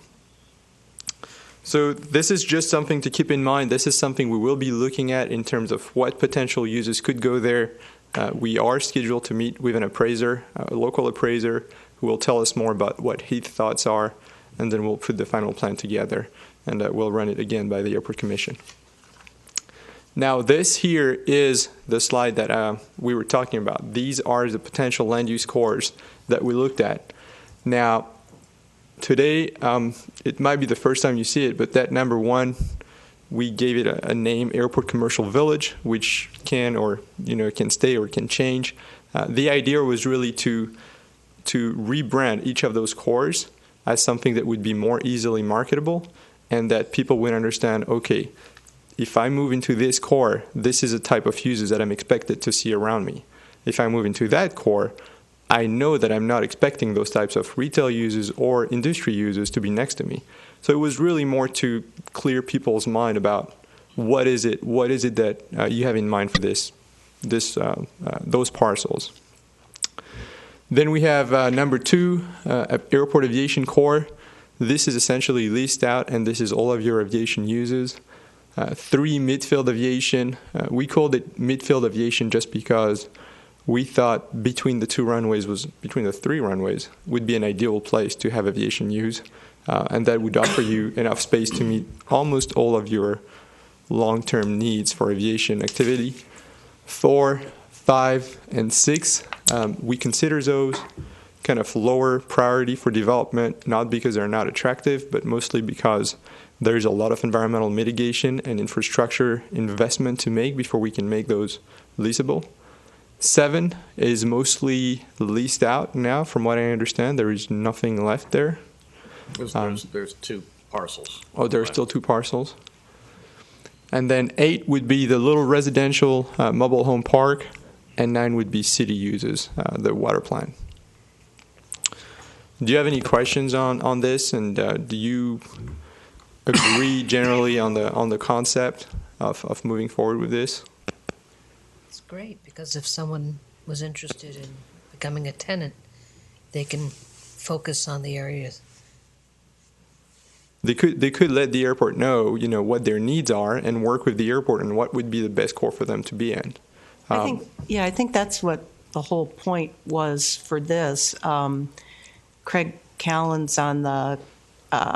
this is just something to keep in mind. This is something we will be looking at in terms of what potential uses could go there. We are scheduled to meet with an appraiser, a local appraiser, who will tell us more about what his thoughts are, and then we'll put the final plan together, and we'll run it again by the Airport Commission. Now, this here is the slide that we were talking about. These are the potential land use cores that we looked at. Now, today, it might be the first time you see it, but that number 1, we gave it a name, Airport Commercial Village, which can can stay or can change. The idea was really to rebrand each of those cores as something that would be more easily marketable, and that people would understand, okay, if I move into this core, this is a type of uses that I'm expected to see around me. If I move into that core, I know that I'm not expecting those types of retail uses or industry uses to be next to me. So it was really more to clear people's mind about what is it that you have in mind for those parcels. Then we have number 2, Airport Aviation Core. This is essentially leased out, and this is all of your aviation uses. 3, midfield aviation. We called it midfield aviation just because we thought between the 3 runways would be an ideal place to have aviation use, and that would offer you enough space to meet almost all of your long-term needs for aviation activity. 4, 5, and 6, we consider those kind of lower priority for development, not because they're not attractive, but mostly because there's a lot of environmental mitigation and infrastructure investment to make before we can make those leasable. 7 is mostly leased out now, from what I understand. There is nothing left there. There's 2 parcels. Oh, there are still 2 parcels. And then 8 would be the little residential mobile home park, and 9 would be city uses, the water plant. Do you have any questions on this, and do you agree generally on the concept of moving forward with this? It's great because if someone was interested in becoming a tenant, they can focus on the areas. They could let the airport know, what their needs are, and work with the airport on what would be the best core for them to be in. I think that's what the whole point was for this. Craig Callan's on the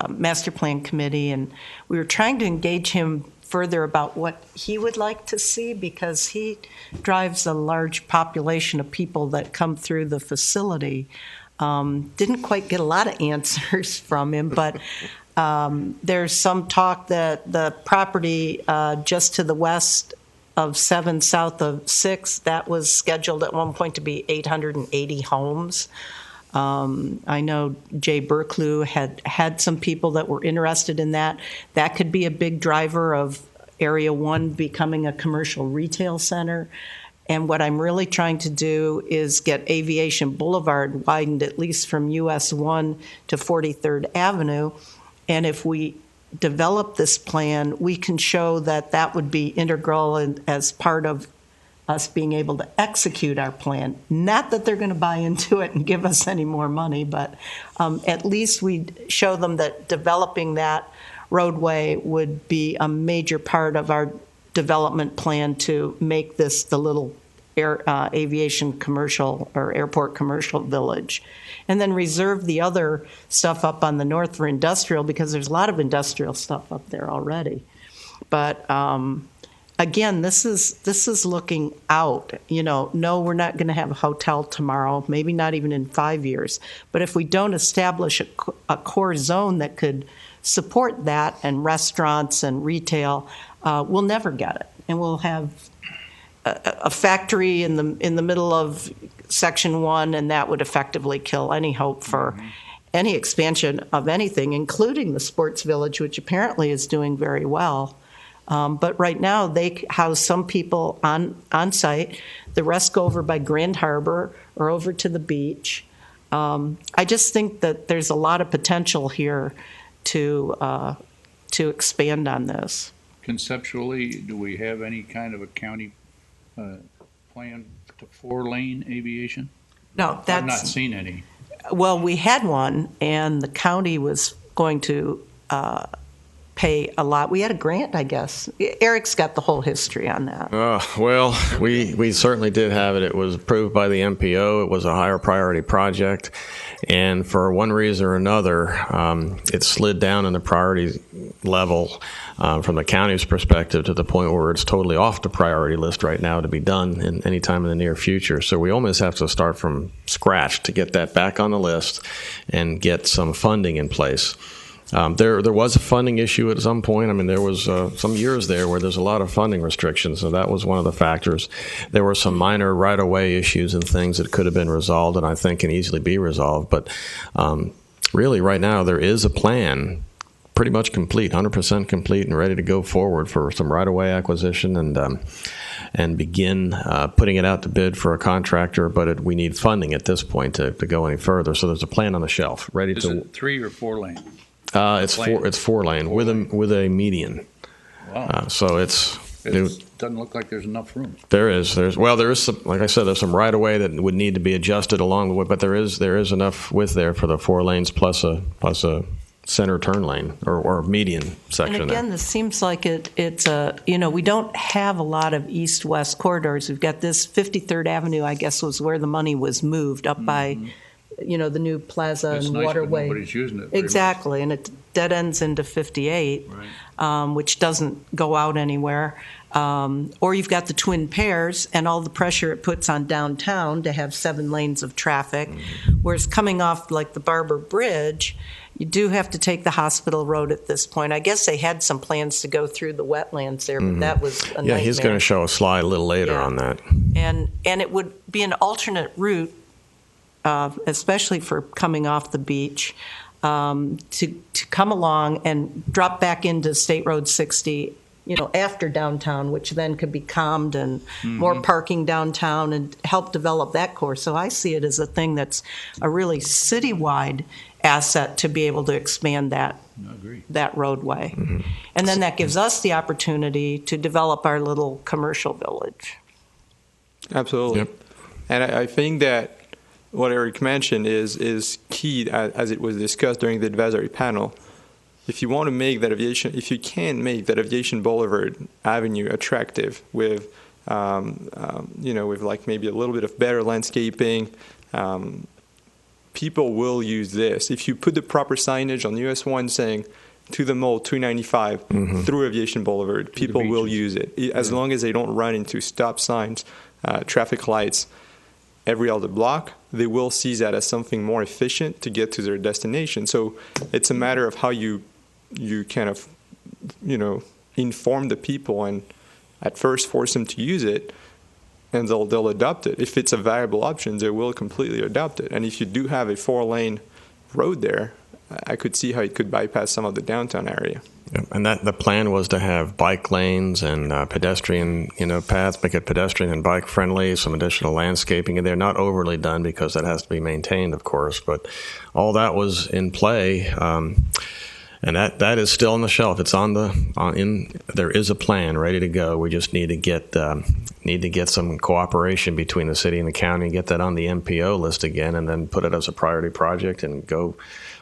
master plan committee, and we were trying to engage him further about what he would like to see, because he drives a large population of people that come through the facility. Didn't quite get a lot of answers from him, but there's some talk that the property just to the west of 7, south of 6, that was scheduled at one point to be 880 homes. I know Jay Berklew had some people that were interested in that. That could be a big driver of Area 1 becoming a commercial retail center. And what I'm really trying to do is get Aviation Boulevard widened at least from US 1 to 43rd Avenue. And if we develop this plan, we can show that that would be integral and as part of us being able to execute our plan. Not that they're going to buy into it and give us any more money, but at least we'd show them that developing that roadway would be a major part of our development plan to make this the little aviation commercial or airport commercial village. And then reserve the other stuff up on the north for industrial, because there's a lot of industrial stuff up there already. But again, this is looking out. No, we're not going to have a hotel tomorrow, maybe not even in 5 years. But if we don't establish a core zone that could support that, and restaurants and retail, we'll never get it. And we'll have a factory in the middle of Section 1, and that would effectively kill any hope for any expansion of anything, including the sports village, which apparently is doing very well. But right now, they house some people on site. The rest go over by Grand Harbor or over to the beach. I just think that there's a lot of potential here to expand on this. Conceptually, do we have any kind of a county plan to 4-lane aviation? No, I've not seen any. Well, we had one, and the county was going to pay a lot. We had a grant, I guess. Eric's got the whole history on that. Well, we certainly did have it. It was approved by the MPO. It was a higher priority project. And for one reason or another, it slid down in the priority level from the county's perspective to the point where it's totally off the priority list right now to be done in any time in the near future. So we almost have to start from scratch to get that back on the list and get some funding in place. There was a funding issue at some point. I mean, there was some years there where there's a lot of funding restrictions, so that was one of the factors. There were some minor right-of-way issues and things that could have been resolved and I think can easily be resolved. But really, right now, there is a plan pretty much complete, 100% complete and ready to go forward for some right-of-way acquisition and begin putting it out to bid for a contractor. But we need funding at this point to go any further. So there's a plan on the shelf ready Is to. it 3 or 4-lane? It's 4-lane with a median. Wow. So It doesn't look like there's enough room. there is some, like I said, there's some right of way that would need to be adjusted along the way, but there is enough width there for the 4 lanes plus a center turn lane or median section. And again, there. this seems like it's we don't have a lot of east-west corridors. We've got this 53rd Avenue, I guess, was where the money was moved up by the new plaza That's and nice, waterway. but nobody's using it very Exactly, and it dead ends into 58, Right. which doesn't go out anywhere. Or you've got the twin pairs and all the pressure it puts on downtown to have 7 lanes of traffic. Whereas coming off like the Barber Bridge, you do have to take the hospital road at this point. I guess they had some plans to go through the wetlands there, but that was a nightmare. Yeah, he's going to show a slide a little later Yeah. on that. And it would be an alternate route, especially for coming off the beach, to come along and drop back into State Road 60, after downtown, which then could be calmed and more parking downtown and help develop that core. So I see it as a thing that's a really citywide asset to be able to expand that roadway. And then that gives us the opportunity to develop our little commercial village. Absolutely. Yep. And I think that what Eric mentioned is key as it was discussed during the advisory panel. If you want to make that aviation, if you can make that Aviation Boulevard Avenue attractive with with like maybe a little bit of better landscaping, people will use this. If you put the proper signage on US 1 saying to the mall 295 through Aviation Boulevard, people will use it. As long as they don't run into stop signs, traffic lights every other block, they will see that as something more efficient to get to their destination. So it's a matter of how you kind of, inform the people and at first force them to use it, and they'll adopt it. If it's a viable option, they will completely adopt it. And if you do have a 4-lane road there, I could see how it could bypass some of the downtown area. Yeah, and that the plan was to have bike lanes and pedestrian, paths, make it pedestrian and bike friendly. Some additional landscaping in there, not overly done because that has to be maintained, of course. But all that was in play, and that is still on the shelf. It's there is a plan ready to go. We just need to get some cooperation between the city and the county and get that on the MPO list again, and then put it as a priority project and go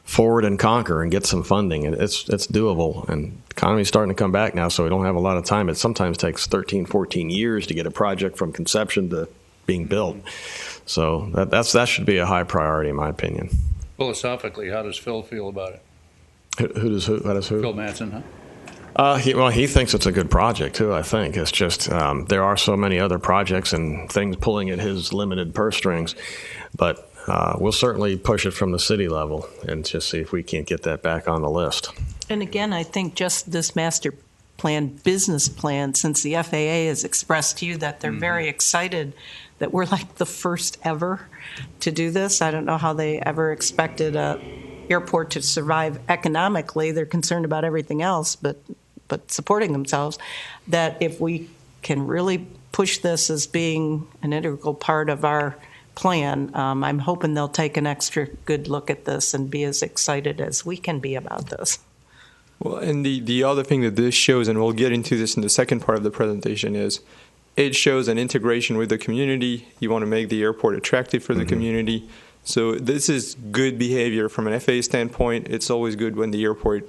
forward and conquer and get some funding. It's doable, and the economy's starting to come back now, so we don't have a lot of time. It sometimes takes 13, 14 years to get a project from conception to being built. So that should be a high priority, in my opinion. Philosophically, how does Phil feel about it? How does who? Phil Mattson, huh? He thinks it's a good project too. I think it's just there are so many other projects and things pulling at his limited purse strings, but we'll certainly push it from the city level and just see if we can't get that back on the list. And again, I think just this master plan, business plan, since the FAA has expressed to you that they're very excited that we're like the first ever to do this. I don't know how they ever expected a airport to survive economically. They're concerned about everything else, but supporting themselves. That if we can really push this as being an integral part of our plan, I'm hoping they'll take an extra good look at this and be as excited as we can be about this. Well, and the other thing that this shows, and we'll get into this in the second part of the presentation, is it shows an integration with the community. You want to make the airport attractive for the community. So this is good behavior from an FAA standpoint. It's always good when the airport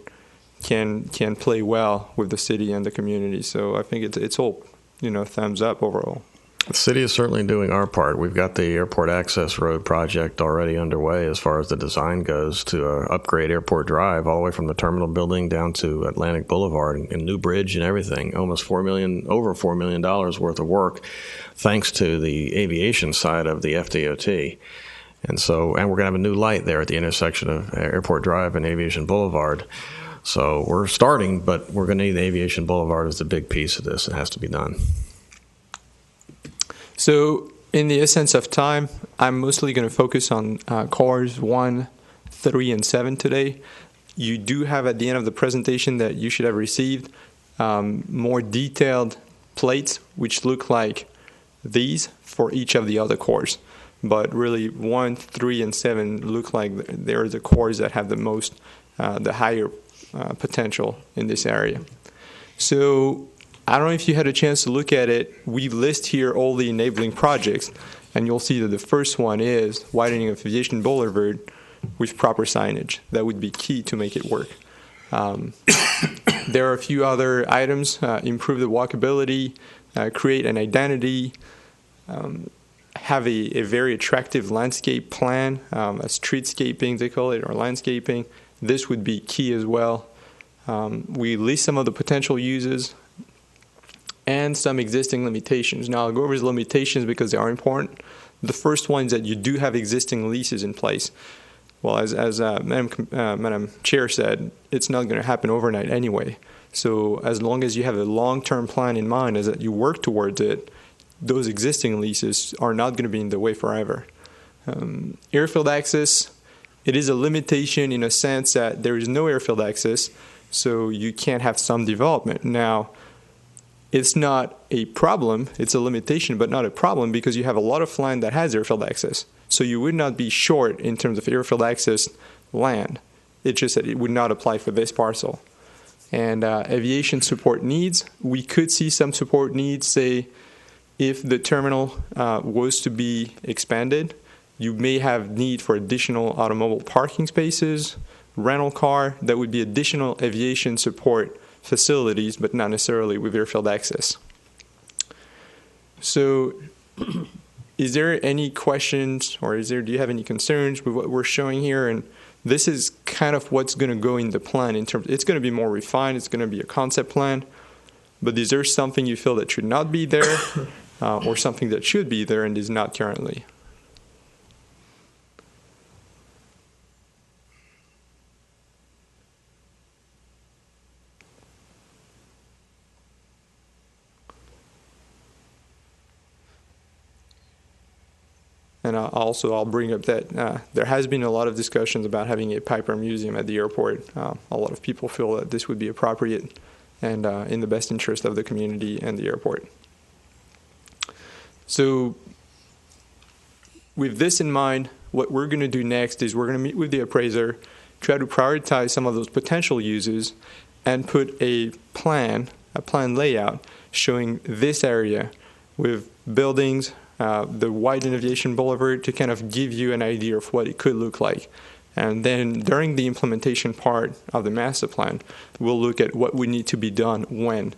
can play well with the city and the community. So I think it's all, thumbs up overall. The city is certainly doing our part. We've got the Airport Access Road project already underway as far as the design goes to upgrade Airport Drive all the way from the terminal building down to Atlantic Boulevard and new bridge and everything. Over $4 million worth of work, thanks to the aviation side of the FDOT. And we're going to have a new light there at the intersection of Airport Drive and Aviation Boulevard. So we're starting, but we're going to need the Aviation Boulevard as the big piece of this. It has to be done. So in the essence of time, I'm mostly going to focus on cores 1, 3, and 7 today. You do have at the end of the presentation that you should have received more detailed plates, which look like these for each of the other cores. But really 1, 3, and 7 look like they're the cores that have the most, the higher potential in this area. So I don't know if you had a chance to look at it. We list here all the enabling projects, and you'll see that the first one is widening of Aviation Boulevard with proper signage. That would be key to make it work. There are a few other items: improve the walkability, create an identity, have a very attractive landscape plan, a streetscaping they call it, or landscaping. This would be key as well. We list some of the potential uses and some existing limitations. Now, I'll go over the limitations because they are important. The first one is that you do have existing leases in place. Well, as Madam Chair said, it's not going to happen overnight anyway. So as long as you have a long-term plan in mind, as that you work towards it, those existing leases are not going to be in the way forever. Airfield access, it is a limitation in a sense that there is no airfield access, so you can't have some development. Now, it's not a problem, it's a limitation, but not a problem because you have a lot of land that has airfield access. So you would not be short in terms of airfield access land. It's just that it would not apply for this parcel. And aviation support needs, we could see some support needs, say, if the terminal was to be expanded, you may have need for additional automobile parking spaces, rental car, that would be additional aviation support facilities, but not necessarily with airfield access. So, is there any questions, or do you have any concerns with what we're showing here? And this is kind of what's going to go in the plan. It's going to be more refined. It's going to be a concept plan. But is there something you feel that should not be there, or something that should be there and is not currently? And I'll bring up that there has been a lot of discussions about having a Piper Museum at the airport. A lot of people feel that this would be appropriate and in the best interest of the community and the airport. So with this in mind, what we're going to do next is we're going to meet with the appraiser, try to prioritize some of those potential uses, and put a plan layout showing this area with buildings, the wide aviation boulevard, to kind of give you an idea of what it could look like. And then during the implementation part of the master plan, we'll look at what would need to be done when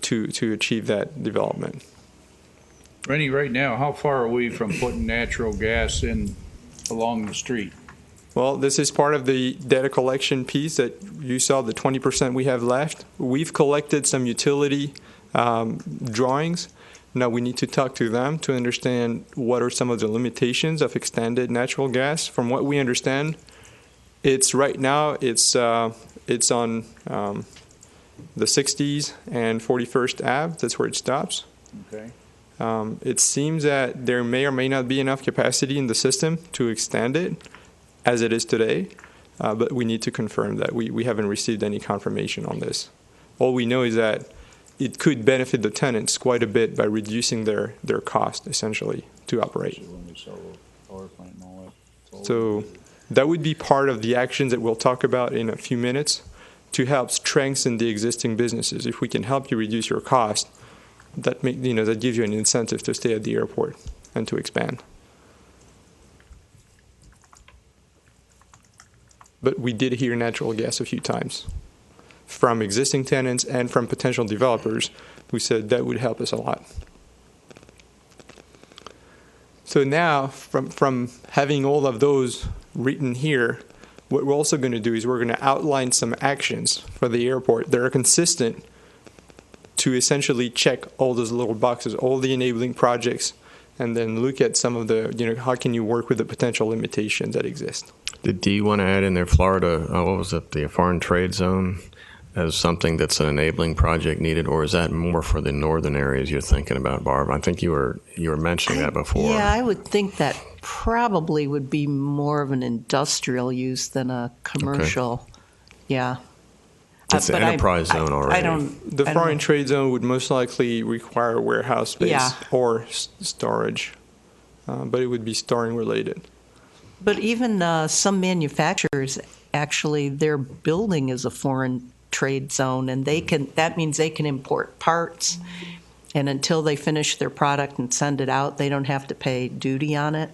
to achieve that development. Rennie, right now, how far are we from putting natural gas in along the street? Well, this is part of the data collection piece that you saw, the 20% we have left. We've collected some utility drawings. Now we need to talk to them to understand what are some of the limitations of extended natural gas. From what we understand, it's right now it's on the 60s and 41st Ave. That's where it stops. Okay. It seems that there may or may not be enough capacity in the system to extend it as it is today, but we need to confirm that. We haven't received any confirmation on this. All we know is that it could benefit the tenants quite a bit by reducing their cost, essentially, to operate. So that would be part of the actions that we'll talk about in a few minutes to help strengthen the existing businesses. If we can help you reduce your cost, that gives you an incentive to stay at the airport and to expand. But we did hear natural gas a few times from existing tenants and from potential developers who said that would help us a lot. So now, from having all of those written here, what we're also going to do is we're going to outline some actions for the airport that are consistent to essentially check all those little boxes, all the enabling projects, and then look at some of the, how can you work with the potential limitations that exist. Do you want to add in there Florida, what was it, the foreign trade zone as something that's an enabling project needed, or is that more for the northern areas you're thinking about, Barb? I think you were mentioning that before. Yeah, I would think that probably would be more of an industrial use than a commercial. Okay. Yeah. It's the enterprise zone already. The foreign trade zone would most likely require warehouse space or storage, but it would be storing related. But even some manufacturers, actually, their building is a foreign trade zone, and that means they can import parts, and until they finish their product and send it out, they don't have to pay duty on it.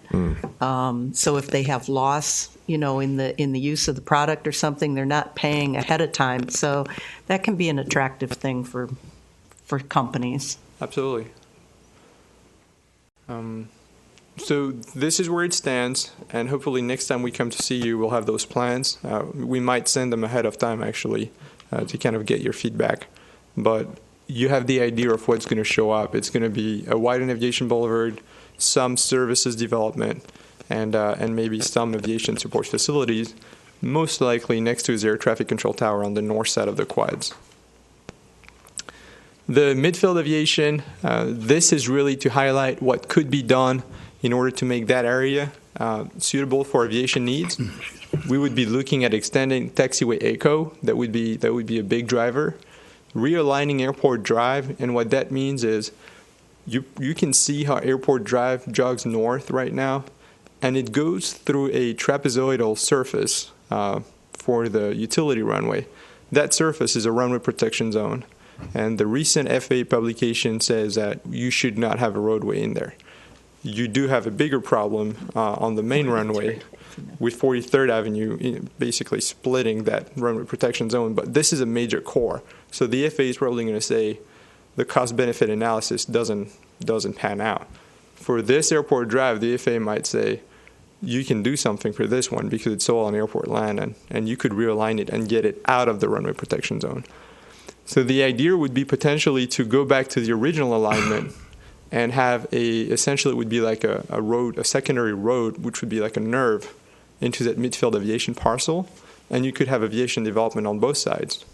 So if they have loss, in the use of the product or something, they're not paying ahead of time. So that can be an attractive thing for companies. Absolutely. So this is where it stands, and hopefully next time we come to see you, we'll have those plans. We might send them ahead of time, actually, to kind of get your feedback. But you have the idea of what's going to show up. It's going to be a wide aviation boulevard, some services development, and maybe some aviation support facilities, most likely next to his air traffic control tower on the north side of the quads. The midfield aviation, this is really to highlight what could be done in order to make that area suitable for aviation needs. We would be looking at extending taxiway echo. That would be a big driver. Realigning Airport Drive, and what that means is you can see how Airport Drive jogs north right now, and it goes through a trapezoidal surface for the utility runway. That surface is a runway protection zone, and the recent FAA publication says that you should not have a roadway in there. You do have a bigger problem on the main runway with 43rd Avenue basically splitting that runway protection zone, but this is a major core. So the FAA is probably going to say the cost-benefit analysis doesn't doesn't pan out. For this airport drive, the FAA might say, you can do something for this one because it's all on airport land, and you could realign it and get it out of the runway protection zone. So the idea would be potentially to go back to the original alignment and have essentially it would be like a road, a secondary road, which would be like a nerve into that midfield aviation parcel, and you could have aviation development on both sides,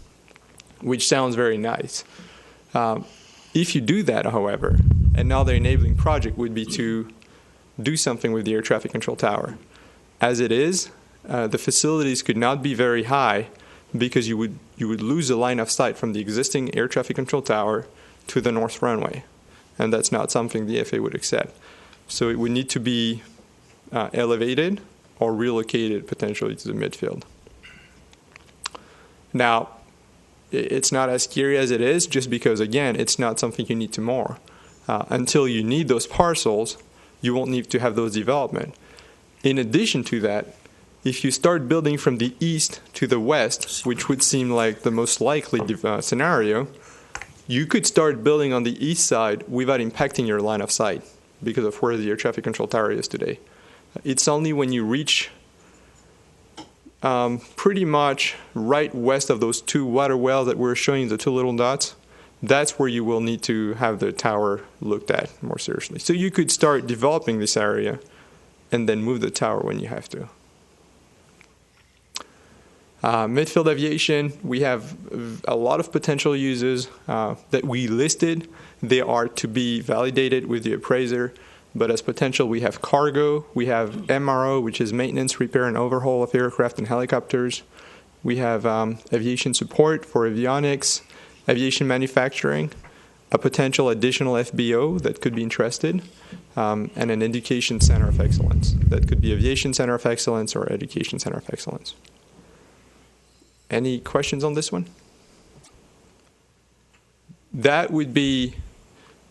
which sounds very nice. If you do that, however, and now the enabling project would be to do something with the air traffic control tower. As it is, the facilities could not be very high because you would lose a line of sight from the existing air traffic control tower to the north runway, and that's not something the FAA would accept. So it would need to be elevated or relocated potentially to the midfield. Now, it's not as scary as it is just because, again, it's not something you need tomorrow. Until you need those parcels, you won't need to have those development. In addition to that, if you start building from the east to the west, which would seem like the most likely scenario, you could start building on the east side without impacting your line of sight because of where the air traffic control tower is today. It's only when you reach pretty much right west of those two water wells that we're showing, the two little dots, that's where you will need to have the tower looked at more seriously. So you could start developing this area and then move the tower when you have to. Midfield aviation, we have a lot of potential uses that we listed. They are to be validated with the appraiser, but as potential we have cargo, we have MRO, which is maintenance, repair, and overhaul of aircraft and helicopters. We have aviation support for avionics, aviation manufacturing, a potential additional FBO that could be interested, and an education center of excellence. That could be aviation center of excellence or education center of excellence. Any questions on this one? That would be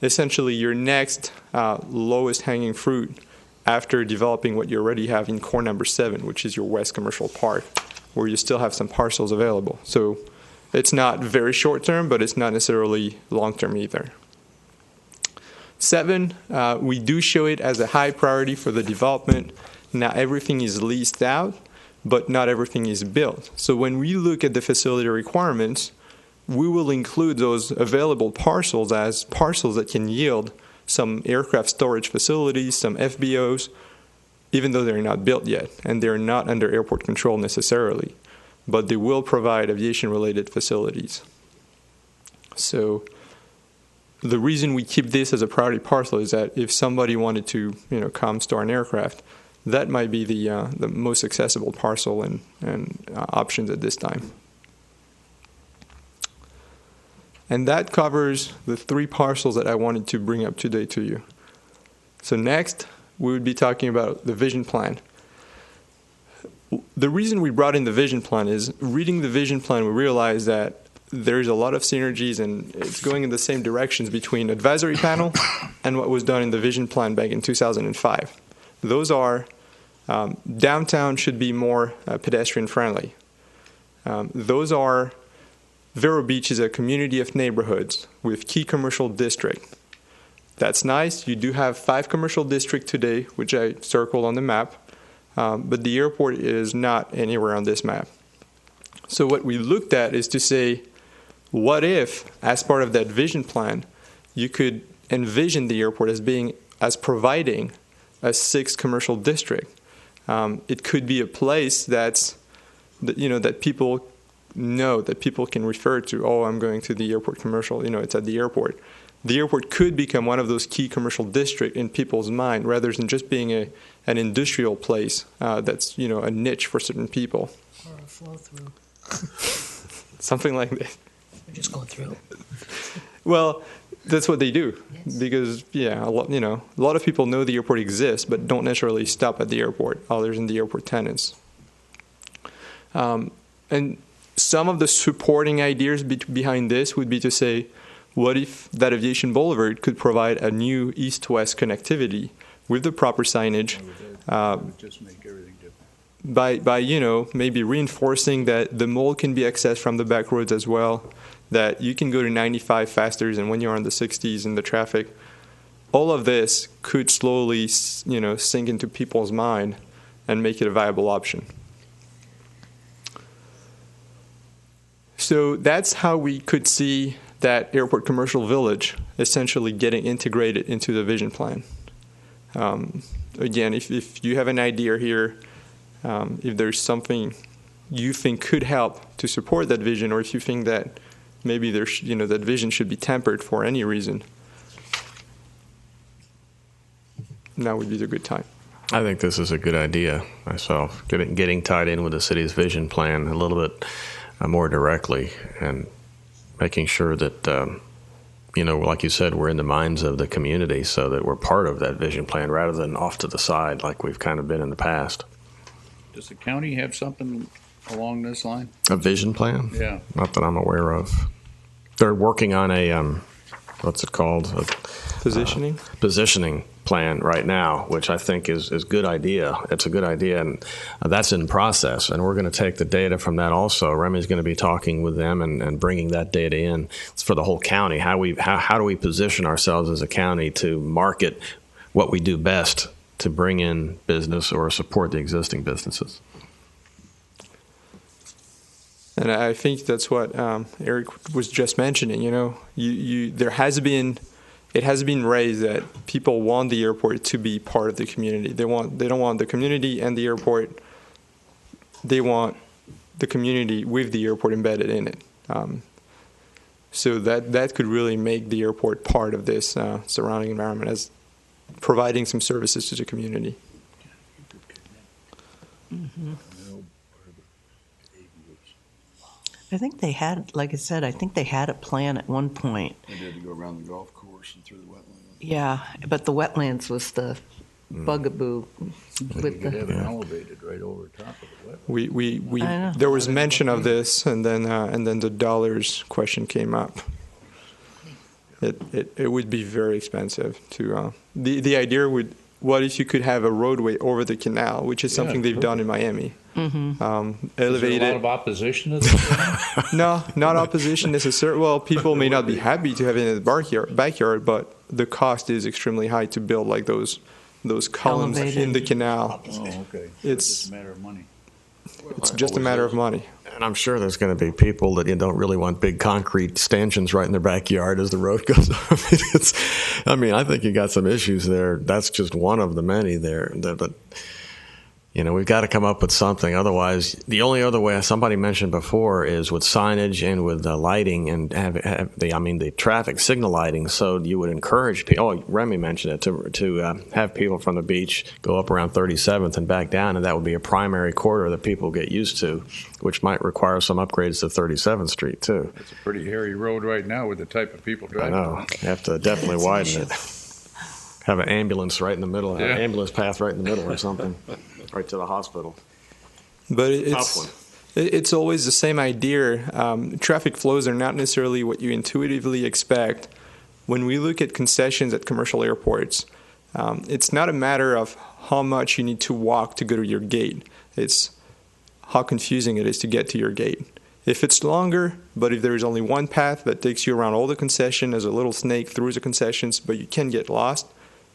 essentially your next lowest hanging fruit after developing what you already have in core number 7, which is your West Commercial Park, where you still have some parcels available. So it's not very short term, but it's not necessarily long term either. 7, we do show it as a high priority for the development. Now everything is leased out, but not everything is built. So when we look at the facility requirements, we will include those available parcels as parcels that can yield some aircraft storage facilities, some FBOs, even though they're not built yet, and they're not under airport control necessarily, but they will provide aviation-related facilities. So the reason we keep this as a priority parcel is that if somebody wanted to, come store an aircraft, that might be the most accessible parcel and options at this time. And that covers the 3 parcels that I wanted to bring up today to you. So next, we would be talking about the vision plan. The reason we brought in the vision plan is reading the vision plan, we realized that there's a lot of synergies and it's going in the same directions between advisory panel and what was done in the vision plan back in 2005. Those are downtown should be more pedestrian friendly. Those are Vero Beach is a community of neighborhoods with key commercial district. That's nice. You do have 5 commercial districts today, which I circled on the map, but the airport is not anywhere on this map. So what we looked at is to say, what if, as part of that vision plan, you could envision the airport as providing a 6th commercial district? It could be a place that people know, that people can refer to. Oh, I'm going to the airport commercial. It's at the airport. The airport could become one of those key commercial districts in people's mind, rather than just being an industrial place that's a niche for certain people. Or a flow through. Something like that. We're just going through. Well, that's what they do. Yes. Because a lot of people know the airport exists, but don't necessarily stop at the airport, other than the airport tenants. And some of the supporting ideas behind this would be to say, what if that aviation boulevard could provide a new east-west connectivity with the proper signage? Just make everything different. By maybe reinforcing that the mall can be accessed from the back roads as well, that you can go to 95 faster than when you're on the 60s in the traffic. all of this could slowly, sink into people's mind and make it a viable option. So that's how we could see that Airport Commercial Village essentially getting integrated into the vision plan. Again, if you have an idea here, if there's something you think could help to support that vision, or if you think that maybe that vision should be tempered for any reason, now would be the good time. I think this is a good idea myself, getting tied in with the city's vision plan a little bit more directly, and making sure that, like you said, we're in the minds of the community so that we're part of that vision plan rather than off to the side like we've kind of been in the past. Does the county have something along this line? A vision plan? Yeah. Not that I'm aware of. They're working on a, what's it called? Positioning? Positioning plan right now, which I think is a good idea. It's a good idea, and that's in process, and we're going to take the data from that also. Remy's going to be talking with them and bringing that data in. It's for the whole county. How do we position ourselves as a county to market what we do best to bring in business or support the existing businesses? And I think that's what Eric was just mentioning. It has been raised that people want the airport to be part of the community. They don't want the community and the airport. They want the community with the airport embedded in it. So that could really make the airport part of this surrounding environment, as providing some services to the community. Mm-hmm. I think they had, like I said, I think they had a plan at one point. They did to go around the golf course and through the wetlands. Yeah, but the wetlands was the bugaboo. You could have it elevated right over top of the wetland. I know. There was mention of this, and then the dollars question came up. It would be very expensive to. The idea would, what if you could have a roadway over the canal, which is something they've done in Miami. Mm-hmm. Elevated. Is there a lot of opposition to this? No, not opposition necessarily. Well, people may not be happy to have it in the backyard, but the cost is extremely high to build like those columns Elevated. in the canal. Oh, okay. It's just a matter of money. It's just a matter of money. And I'm sure there's going to be people that don't really want big concrete stanchions right in their backyard as the road goes up. I think you got some issues there. That's just one of the many there. But we've got to come up with something. Otherwise, the only other way, somebody mentioned before, is with signage and with lighting and have the traffic signal lighting. So you would encourage people. Oh, Remy mentioned it, to have people from the beach go up around 37th and back down, and that would be a primary corridor that people get used to, which might require some upgrades to 37th Street too. It's a pretty hairy road right now with the type of people driving. I know. You have to definitely widen it. Have an ambulance right in the middle, an ambulance path right in the middle or something. Right to the hospital. But Tough one. It's always the same idea. Traffic flows are not necessarily what you intuitively expect. When we look at concessions at commercial airports, it's not a matter of how much you need to walk to go to your gate. It's how confusing it is to get to your gate. If it's longer, but if there is only one path that takes you around all the concession as a little snake through the concessions, but you can get lost,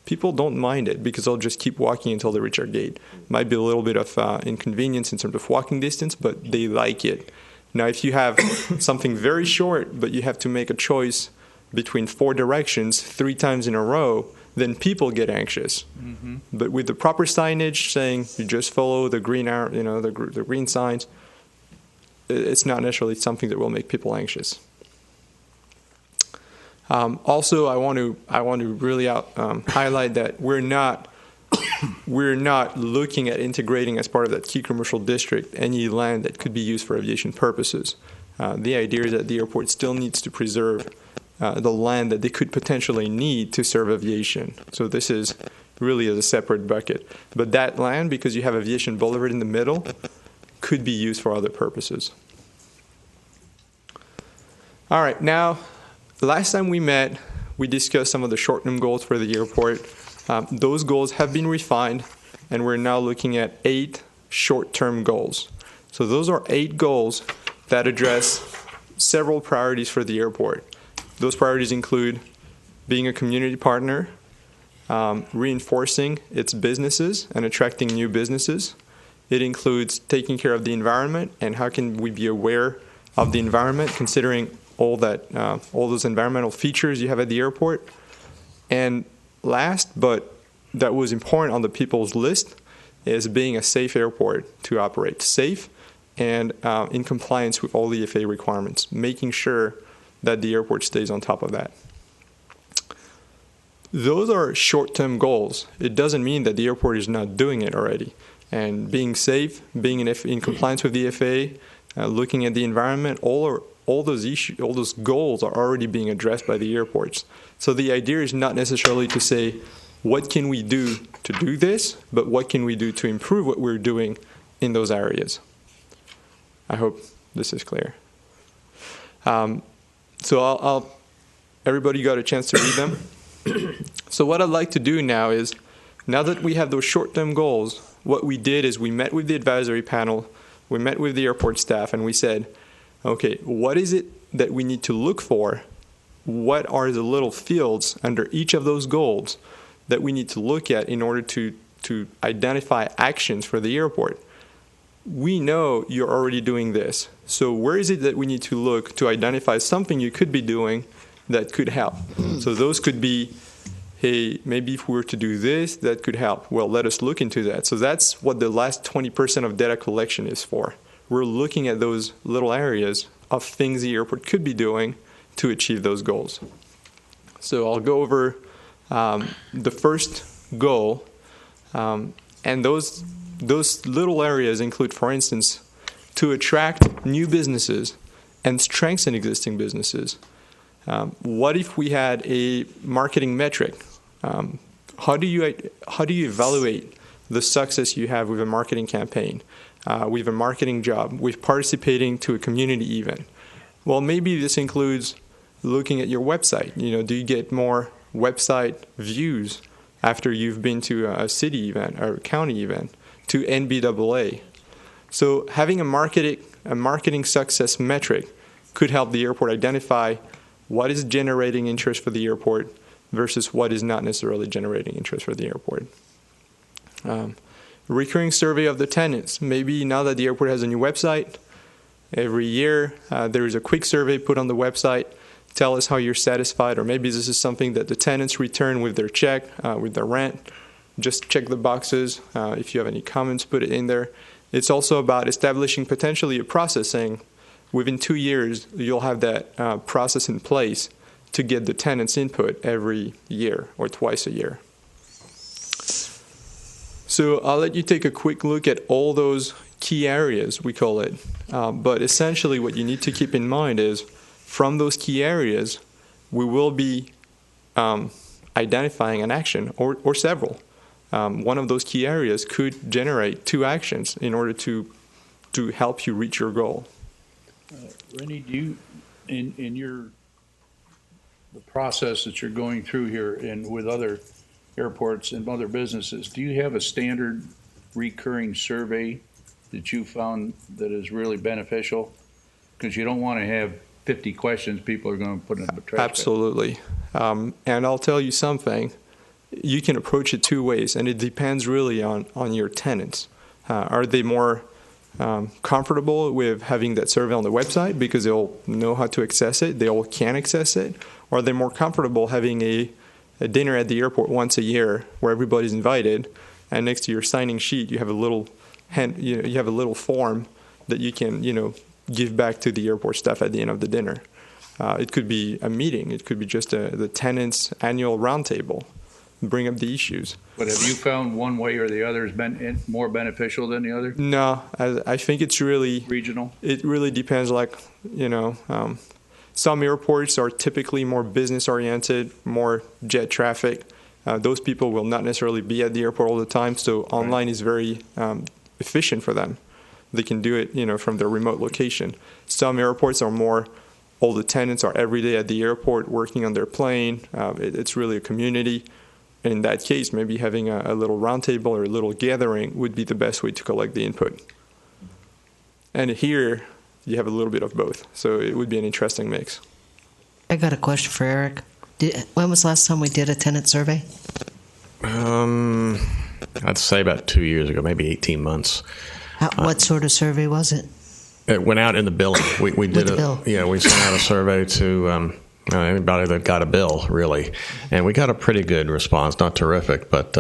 people don't mind it because they'll just keep walking until they reach our gate. Might be a little bit of inconvenience in terms of walking distance, but they like it. Now, if you have something very short, but you have to make a choice between 4 directions 3 times in a row, then people get anxious. Mm-hmm. But with the proper signage saying you just follow the green arrow, the green signs, it's not necessarily something that will make people anxious. Also, I want to really highlight that we're not looking at integrating as part of that key commercial district any land that could be used for aviation purposes. The idea is that the airport still needs to preserve the land that they could potentially need to serve aviation. So this is really as a separate bucket. But that land, because you have Aviation Boulevard in the middle, could be used for other purposes. All right, now. Last time we met, we discussed some of the short-term goals for the airport. Those goals have been refined, and we're now looking at 8 short-term goals. So those are 8 goals that address several priorities for the airport. Those priorities include being a community partner, reinforcing its businesses and attracting new businesses. It includes taking care of the environment and how can we be aware of the environment, considering all those environmental features you have at the airport. And last, but that was important on the people's list, is being a safe airport to operate. Safe and in compliance with all the FAA requirements, making sure that the airport stays on top of that. Those are short-term goals. It doesn't mean that the airport is not doing it already. And being safe, being in compliance with the FAA, looking at the environment, all those issues, all those goals are already being addressed by the airports. So the idea is not necessarily to say, what can we do to do this, but what can we do to improve what we're doing in those areas? I hope this is clear. So everybody got a chance to read them? So what I'd like to do now is, now that we have those short-term goals, what we did is we met with the advisory panel, we met with the airport staff, and we said, okay, what is it that we need to look for? What are the little fields under each of those goals that we need to look at in order to identify actions for the airport? We know you're already doing this. So where is it that we need to look to identify something you could be doing that could help? So those could be, hey, maybe if we were to do this, that could help. Well, let us look into that. So that's what the last 20% of data collection is for. We're looking at those little areas of things the airport could be doing to achieve those goals. So I'll go over the first goal, and those little areas include, for instance, to attract new businesses and strengthen existing businesses. What if we had a marketing metric? How do you evaluate the success you have with a marketing campaign, with a marketing job, with participating to a community event? Well, maybe this includes looking at your website. Do you get more website views after you've been to a city event or a county event, to NBAA? So having a marketing success metric could help the airport identify what is generating interest for the airport versus what is not necessarily generating interest for the airport. Recurring survey of the tenants. Maybe now that the airport has a new website, every year there is a quick survey put on the website. Tell us how you're satisfied, or maybe this is something that the tenants return with their check, with their rent. Just check the boxes. If you have any comments, put it in there. It's also about establishing potentially a process saying, within 2 years, you'll have that process in place to get the tenants' input every year or twice a year. So I'll let you take a quick look at all those key areas, we call it. But essentially what you need to keep in mind is, from those key areas, we will be identifying an action or several. One of those key areas could generate 2 actions in order to help you reach your goal. Rennie, do you, in the process that you're going through here and with other airports and other businesses, do you have a standard recurring survey that you found that is really beneficial? Because you don't want to have 50 questions people are going to put in the trash. Absolutely. And I'll tell you something. You can approach it 2 ways, and it depends really on your tenants. Are they more comfortable with having that survey on the website because they'll know how to access it, they all can access it? Or are they more comfortable having a dinner at the airport once a year where everybody's invited, and next to your signing sheet you have a little you have a little form that you can give back to the airport staff at the end of the dinner? It could be a meeting. It could be just the tenants' annual roundtable. Bring up the issues. But have you found one way or the other has been more beneficial than the other? No, I think it's really regional. It really depends. Some airports are typically more business oriented, more jet traffic. Those people will not necessarily be at the airport all the time, so online is very efficient for them. They can do it, from their remote location. Some airports are more, all the tenants are every day at the airport working on their plane. It's really a community. In that case, maybe having a little roundtable or a little gathering would be the best way to collect the input. And here, you have a little bit of both. So it would be an interesting mix. I got a question for Eric. When was the last time we did a tenant survey? I'd say about 2 years ago, maybe 18 months. What sort of survey was it? It went out in the billing. We did the bill? Yeah, we sent out a survey to anybody that got a bill, really, and we got a pretty good response. Not terrific, but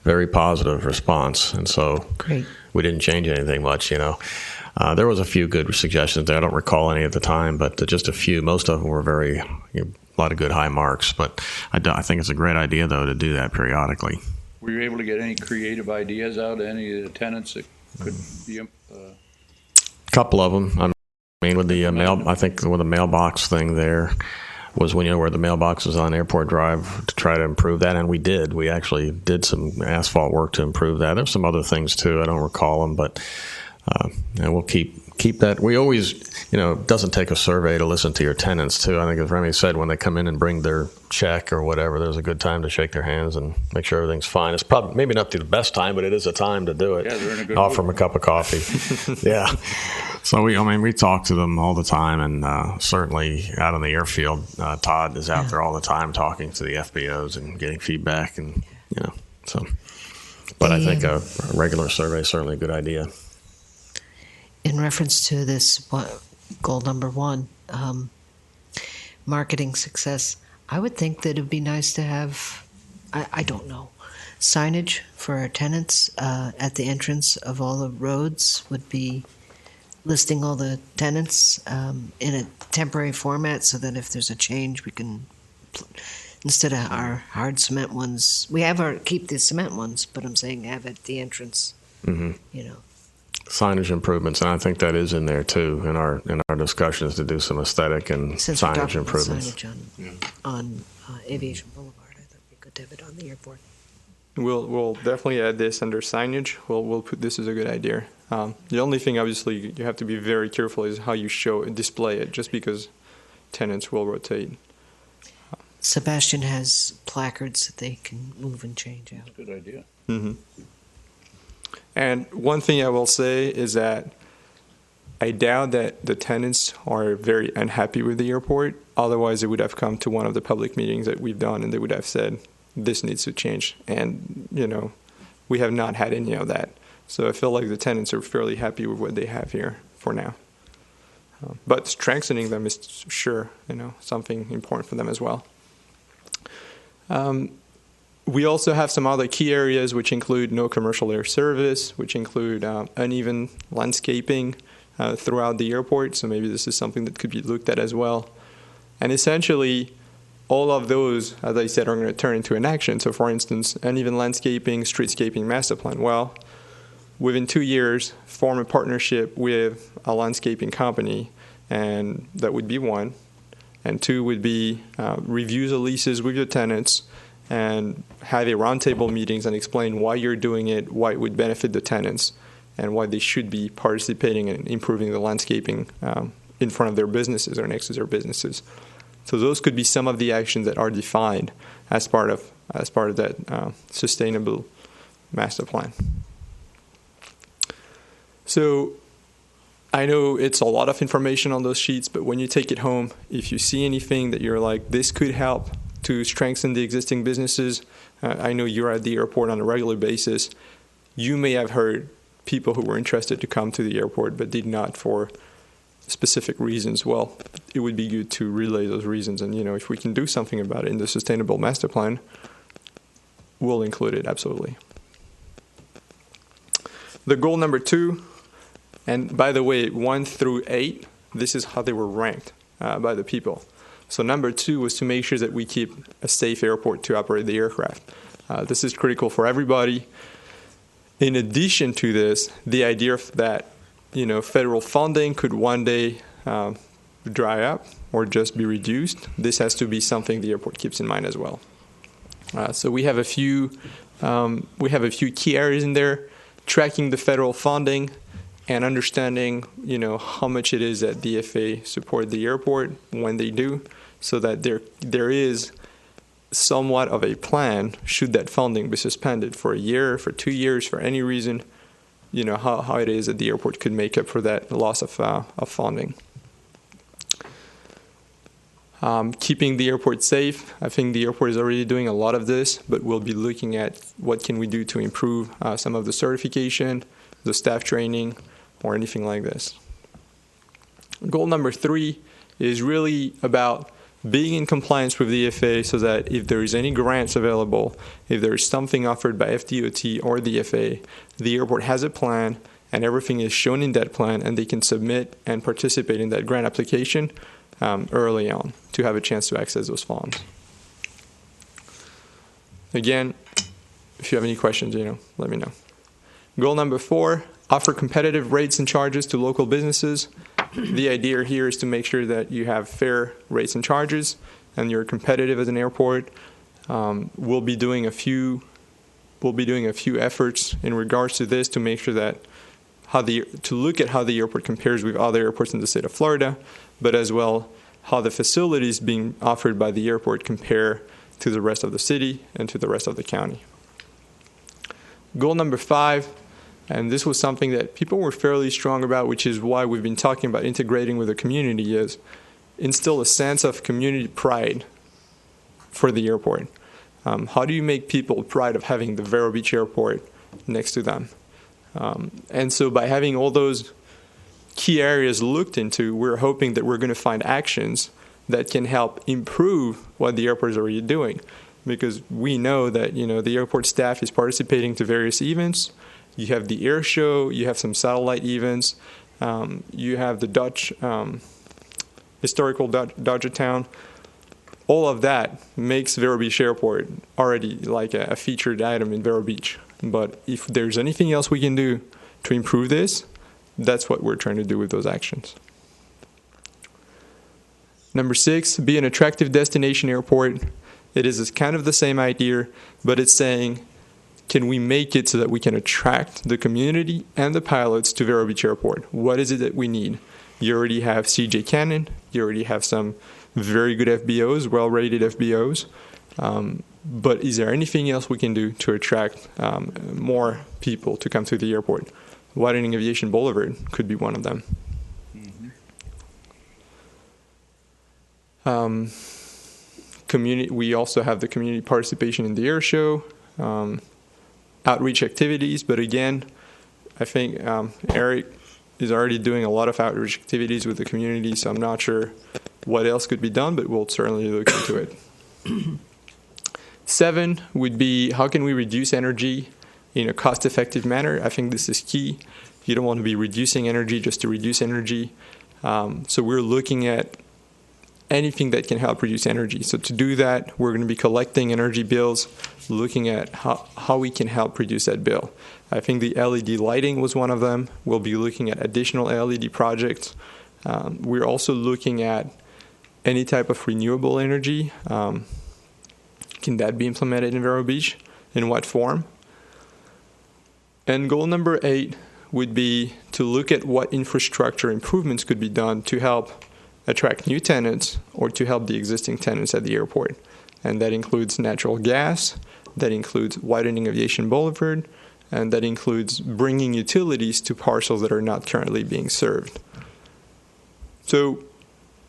very positive response. And so Great. we didn't change anything much. There was a few good suggestions there. I don't recall any at the time, but just a few. Most of them were a lot of good high marks. But I think it's a great idea, though, to do that periodically. Were you able to get any creative ideas out of any of the tenants that could be? A couple of them. I mean, with the I think with the mailbox thing there was when where the mailbox was on Airport Drive to try to improve that, and we did. We actually did some asphalt work to improve that. There's some other things too. I don't recall them, but and we'll keep that. We always, it doesn't take a survey to listen to your tenants too. I think as Remy said, when they come in and bring their check or whatever, there's a good time to shake their hands and make sure everything's fine. It's probably maybe not the best time, but it is a time to do it. Yeah, they're in a good Offer mood. them a cup of coffee. Yeah. So we talk to them all the time, and certainly out on the airfield, Todd is out there all the time talking to the FBOs and getting feedback, and so. But I think a regular survey is certainly a good idea. In reference to this goal number 1, marketing success, I would think that it would be nice to have, I don't know, signage for our tenants at the entrance of all the roads would be listing all the tenants in a temporary format so that if there's a change, we can, instead of our hard cement ones, keep the cement ones, but I'm saying have at the entrance, Signage improvements, and I think that is in there too in our discussions to do some aesthetic and Since we're signage talking about improvements. signage on Aviation Boulevard, I thought it'd be good to have it on the airport. We'll definitely add this under signage. We'll put this as a good idea. The only thing, obviously, you have to be very careful is how you show and display it, just because tenants will rotate. Sebastian has placards that they can move and change out. Good idea. Mm-hmm. And one thing I will say is that I doubt that the tenants are very unhappy with the airport. Otherwise, they would have come to one of the public meetings that we've done, and they would have said, this needs to change. And, we have not had any of that. So I feel like the tenants are fairly happy with what they have here for now. But strengthening them is sure, something important for them as well. We also have some other key areas which include no commercial air service, which include uneven landscaping throughout the airport. So maybe this is something that could be looked at as well. And essentially, all of those, as I said, are going to turn into an action. So for instance, uneven landscaping, streetscaping master plan. Well, within 2 years, form a partnership with a landscaping company, and that would be one. And 2 would be review the leases with your tenants and have a roundtable meetings and explain why you're doing it, why it would benefit the tenants, and why they should be participating in improving the landscaping in front of their businesses or next to their businesses. So those could be some of the actions that are defined as part of that sustainable master plan. So I know it's a lot of information on those sheets, but when you take it home, if you see anything that you're like, this could help to strengthen the existing businesses, I know you're at the airport on a regular basis. You may have heard people who were interested to come to the airport but did not for specific reasons. Well, it would be good to relay those reasons, and if we can do something about it in the sustainable master plan, we'll include it, absolutely. The goal number 2, and by the way, 1 through 8, this is how they were ranked by the people. So number 2 was to make sure that we keep a safe airport to operate the aircraft. This is critical for everybody. In addition to this, the idea that federal funding could one day dry up or just be reduced, this has to be something the airport keeps in mind as well. So we have a few key areas in there: tracking the federal funding and understanding, how much it is that DFA support the airport when they do, so that there is somewhat of a plan should that funding be suspended for a year, for 2 years, for any reason, how it is that the airport could make up for that loss of funding. Keeping the airport safe. I think the airport is already doing a lot of this, but we'll be looking at what can we do to improve some of the certification, the staff training, or anything like this. Goal number 3 is really about being in compliance with the FAA so that if there is any grants available, if there is something offered by FDOT or the FAA, the airport has a plan and everything is shown in that plan and they can submit and participate in that grant application early on to have a chance to access those funds. Again, if you have any questions, let me know. Goal number 4, offer competitive rates and charges to local businesses. The idea here is to make sure that you have fair rates and charges and you're competitive as an airport. We'll be doing a few efforts in regards to this to make sure that to look at how the airport compares with other airports in the state of Florida, but as well how the facilities being offered by the airport compare to the rest of the city and to the rest of the county. Goal number 5, and this was something that people were fairly strong about, which is why we've been talking about integrating with the community, is instill a sense of community pride for the airport. How do you make people proud of having the Vero Beach Airport next to them? And so by having all those key areas looked into, we're hoping that we're going to find actions that can help improve what the airport is already doing. Because we know that, the airport staff is participating to various events. You have the air show, you have some satellite events, you have the Dutch, historical Dodger Town. All of that makes Vero Beach Airport already like a featured item in Vero Beach. But if there's anything else we can do to improve this, that's what we're trying to do with those actions. Number 6, be an attractive destination airport. It is kind of the same idea, but it's saying, can we make it so that we can attract the community and the pilots to Vero Beach Airport? What is it that we need? You already have CJ Cannon. You already have some very good FBOs, well-rated FBOs. But is there anything else we can do to attract more people to come to the airport? Widening Aviation Boulevard could be one of them. We also have the community participation in the air show, outreach activities. But again, I think Eric is already doing a lot of outreach activities with the community, so I'm not sure what else could be done, but we'll certainly look into it. 7 would be, how can we reduce energy in a cost-effective manner? I think this is key. You don't want to be reducing energy just to reduce energy. So we're looking at anything that can help reduce energy. So to do that, we're going to be collecting energy bills, looking at how we can help reduce that bill. I think the LED lighting was one of them. We'll be looking at additional LED projects. We're also looking at any type of renewable energy. Can that be implemented in Vero Beach? In what form? And goal number 8 would be to look at what infrastructure improvements could be done to help attract new tenants or to help the existing tenants at the airport. And that includes natural gas, that includes widening Aviation Boulevard, and that includes bringing utilities to parcels that are not currently being served. So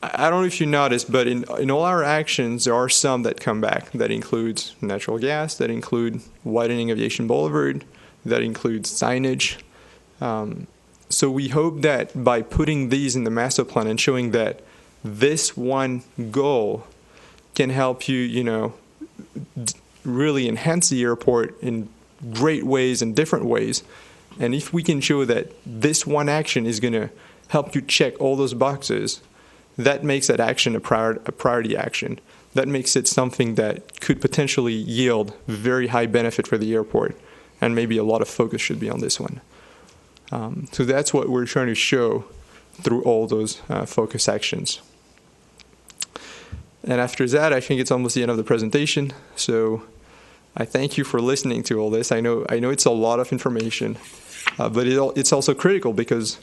I don't know if you noticed, but in all our actions, there are some that come back. That includes natural gas, that include widening Aviation Boulevard, that includes signage. So we hope that by putting these in the master plan and showing that this one goal can help you, really enhance the airport in great ways and different ways. And if we can show that this one action is going to help you check all those boxes, that makes that action a priority action. That makes it something that could potentially yield very high benefit for the airport, and maybe a lot of focus should be on this one. So that's what we're trying to show through all those focus actions. And after that, I think it's almost the end of the presentation. So I thank you for listening to all this. I know it's a lot of information, but it's also critical because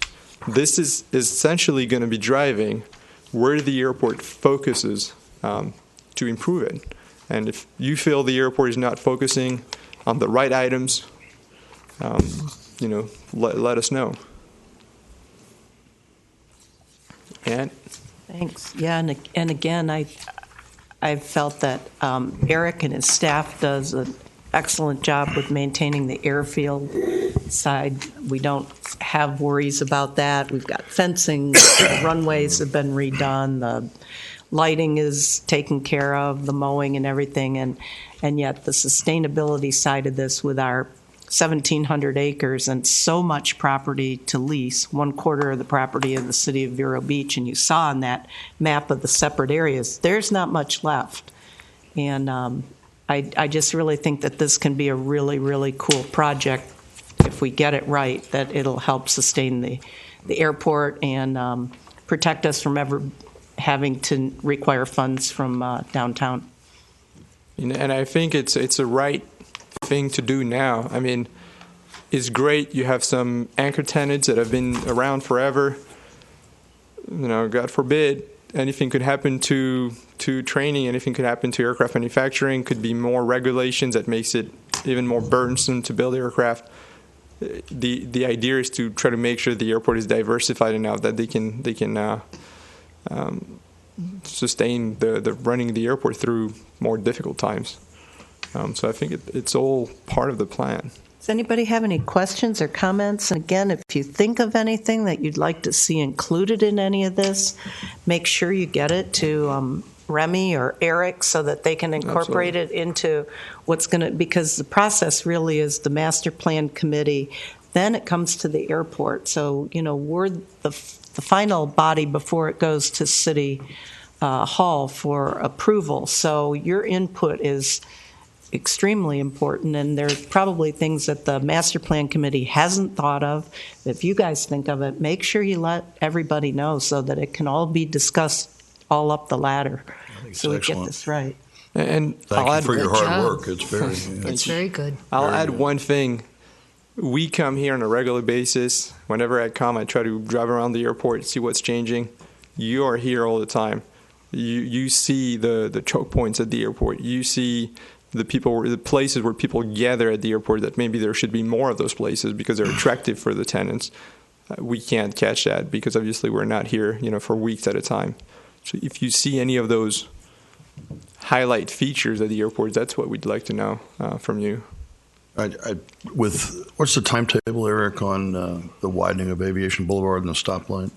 this is essentially going to be driving where the airport focuses to improve it. And if you feel the airport is not focusing on the right items, let us know. And Thanks. Yeah, and again, I've felt that Eric and his staff does an excellent job with maintaining the airfield side. We don't have worries about that. We've got fencing, the runways have been redone, the lighting is taken care of, the mowing and everything, and yet the sustainability side of this with our 1,700 acres and so much property to lease, 1/4 of the property of the city of Vero Beach, and you saw on that map of the separate areas, there's not much left. And I just really think that this can be a really, really cool project if we get it right, that it'll help sustain the airport and protect us from ever having to require funds from downtown. And I think it's a right thing to do now. I mean, it's great. You have some anchor tenants that have been around forever. You know, God forbid, anything could happen to training, anything could happen to aircraft manufacturing, could be more regulations that makes it even more burdensome to build aircraft. The idea is to try to make sure the airport is diversified enough that they can sustain the running of the airport through more difficult times. So I think it's all part of the plan. Does anybody have any questions or comments? And again, if you think of anything that you'd like to see included in any of this, make sure you get it to Remy or Eric so that they can incorporate it into what's going to, because the process really is the master plan committee, then it comes to the airport. So, you know, we're the final body before it goes to City Hall for approval. So your input is extremely important, and there's probably things that the master plan committee hasn't thought of. If you guys think of it, make sure you let everybody know so that it can all be discussed all up the ladder so we get this right. And Thank I'll you add for your hard job. work. It's very. It's very good. I'll add one thing. We come here on a regular basis. Whenever I come, I try to drive around the airport, see what's changing. You are here all the time. You see the choke points at the airport. You see the places where people gather at the airport, that maybe there should be more of those places because they're attractive for the tenants. We can't catch that because obviously we're not here, for weeks at a time. So if you see any of those highlight features at the airport, that's what we'd like to know from you. What's the timetable, Eric, on the widening of Aviation Boulevard and the stoplight?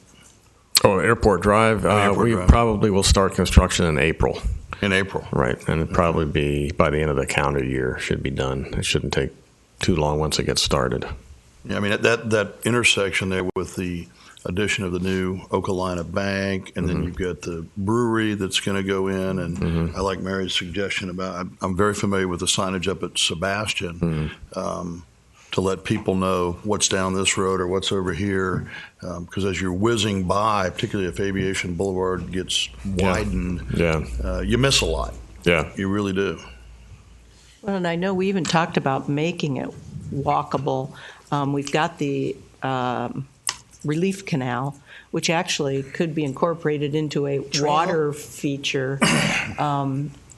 Oh, Airport Drive. We probably will start construction in April. In April. Right, and it'll probably be by the end of the calendar year should be done. It shouldn't take too long once it gets started. Yeah, I mean, that intersection there with the addition of the new Okalina Bank, and then you've got the brewery that's going to go in, and I like Mary's suggestion about, I'm very familiar with the signage up at Sebastian, to let people know what's down this road or what's over here, because as you're whizzing by, particularly if Aviation Boulevard gets widened, you miss a lot. Yeah. You really do. Well, and I know we even talked about making it walkable. We've got the relief canal, which actually could be incorporated into a water feature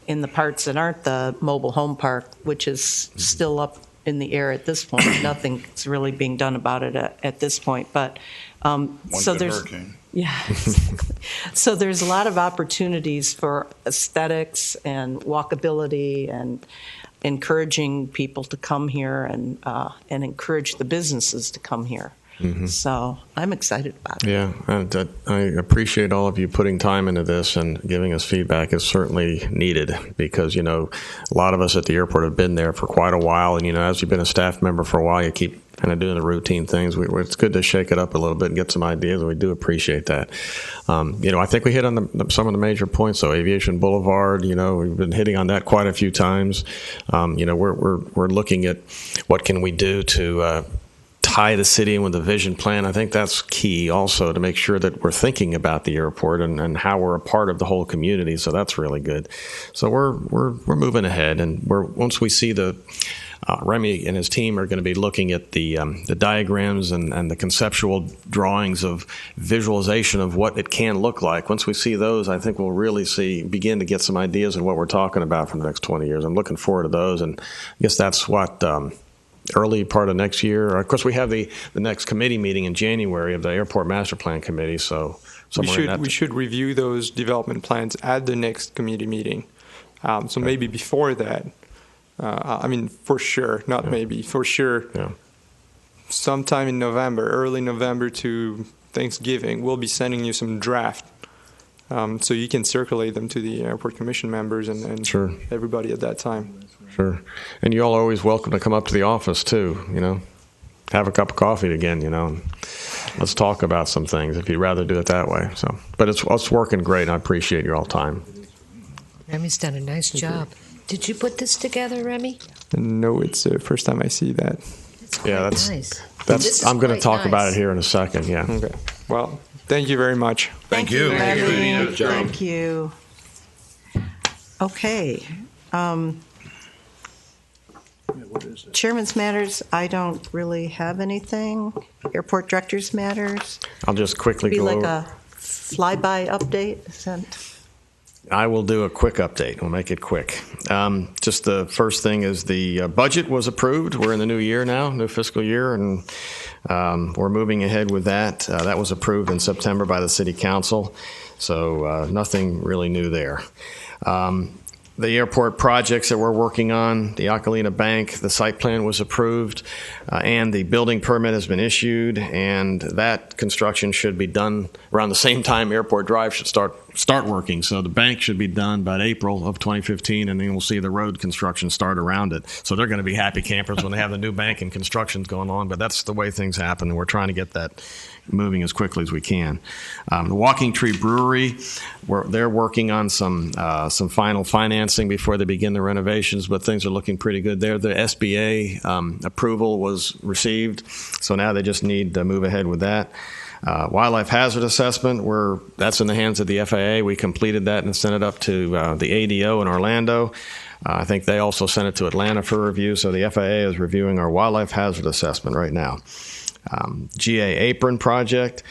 in the parts that aren't the mobile home park, which is still up in the air at this point. Nothing's really being done about it at this point. But so there's hurricane. Yeah. So there's a lot of opportunities for aesthetics and walkability and encouraging people to come here and encourage the businesses to come here. So I'm excited about it. Yeah, and I appreciate all of you putting time into this and giving us feedback. Is certainly needed because, a lot of us at the airport have been there for quite a while. And, as you've been a staff member for a while, you keep kind of doing the routine things. It's good to shake it up a little bit and get some ideas, and we do appreciate that. I think we hit on some of the major points. So Aviation Boulevard, we've been hitting on that quite a few times. We're looking at what can we do to tie the city in with the vision plan. I think that's key also to make sure that we're thinking about the airport and how we're a part of the whole community. So that's really good. So we're moving ahead, and once we see the Remy and his team are going to be looking at the diagrams and the conceptual drawings of visualization of what it can look like. Once we see those, I think we'll really begin to get some ideas of what we're talking about for the next 20 years. I'm looking forward to those, and I guess that's what early part of next year. Of course, we have the next committee meeting in January of the Airport Master Plan Committee, so somewhere in that. We should review those development plans at the next committee meeting. So maybe before that, I mean, for sure, not maybe, for sure, sometime in November, early November to Thanksgiving, we'll be sending you some draft. So you can circulate them to the airport commission members and Sure. everybody at that time. Sure. And you all are always welcome to come up to the office too, have a cup of coffee again, and let's talk about some things if you'd rather do it that way. So, but it's working great, and I appreciate your all time. Remy's done a nice job. Did you put this together, Remy? No, it's the first time I see that. That's This is I'm going to quite talk about nice. it here in a second. Yeah. Okay. Well, thank you very much. Thank you. Remy. Good job. Thank you. Okay. Chairman's matters, I don't really have anything. Airport director's matters. I'll just quickly Be go like over. a flyby update. I will do a quick update. We'll make it quick. Just the first thing is the budget was approved. We're in the new year now, new fiscal year, and we're moving ahead with that. That was approved in September by the City Council, so nothing really new there. The airport projects that we're working on, the Acalina Bank, the site plan was approved, and the building permit has been issued, and that construction should be done around the same time Airport Drive should start working. So the bank should be done by April of 2015, and then we'll see the road construction start around it. So they're going to be happy campers when they have the new bank and construction's going on, but that's the way things happen, and we're trying to get that moving as quickly as we can. The Walking Tree Brewery, they're working on some final financing before they begin the renovations, but things are looking pretty good there. The SBA approval was received, so now they just need to move ahead with that. Wildlife hazard assessment, that's in the hands of the FAA. We completed that and sent it up to the ADO in Orlando. I think they also sent it to Atlanta for review, so the FAA is reviewing our wildlife hazard assessment right now. GA Apron project,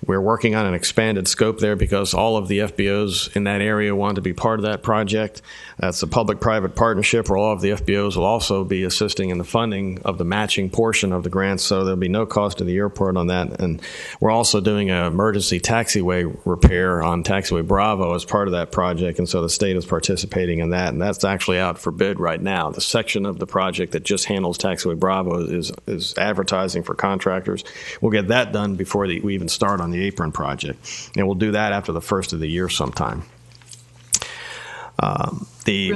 we're working on an expanded scope there because all of the FBOs in that area want to be part of that project. That's a public-private partnership where all of the FBOs will also be assisting in the funding of the matching portion of the grants, so there'll be no cost to the airport on that. And we're also doing an emergency taxiway repair on Taxiway Bravo as part of that project, and so the state is participating in that, and that's actually out for bid right now. The section of the project that just handles Taxiway Bravo is advertising for contractors. We'll get that done before we even start on the apron project, and we'll do that after the first of the year sometime. On the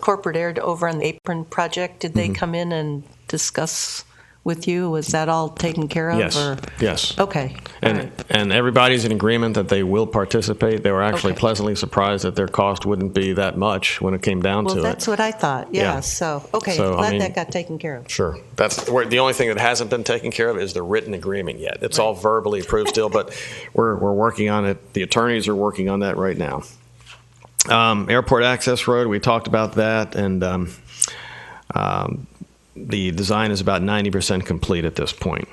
corporate air over on the apron project, did they come in and discuss with you? Was that all taken care of? Yes. Or? Yes. Okay. And everybody's in agreement that they will participate. They were actually Okay. pleasantly surprised that their cost wouldn't be that much when it came down Well, to that's it. what I thought. Yeah. Yeah. So, okay. So, Glad that got taken care of. Sure. That's the only thing that hasn't been taken care of is the written agreement yet. It's all verbally approved still, but we're working on it. The attorneys are working on that right now. Airport Access Road, we talked about that, and the design is about 90% complete at this point.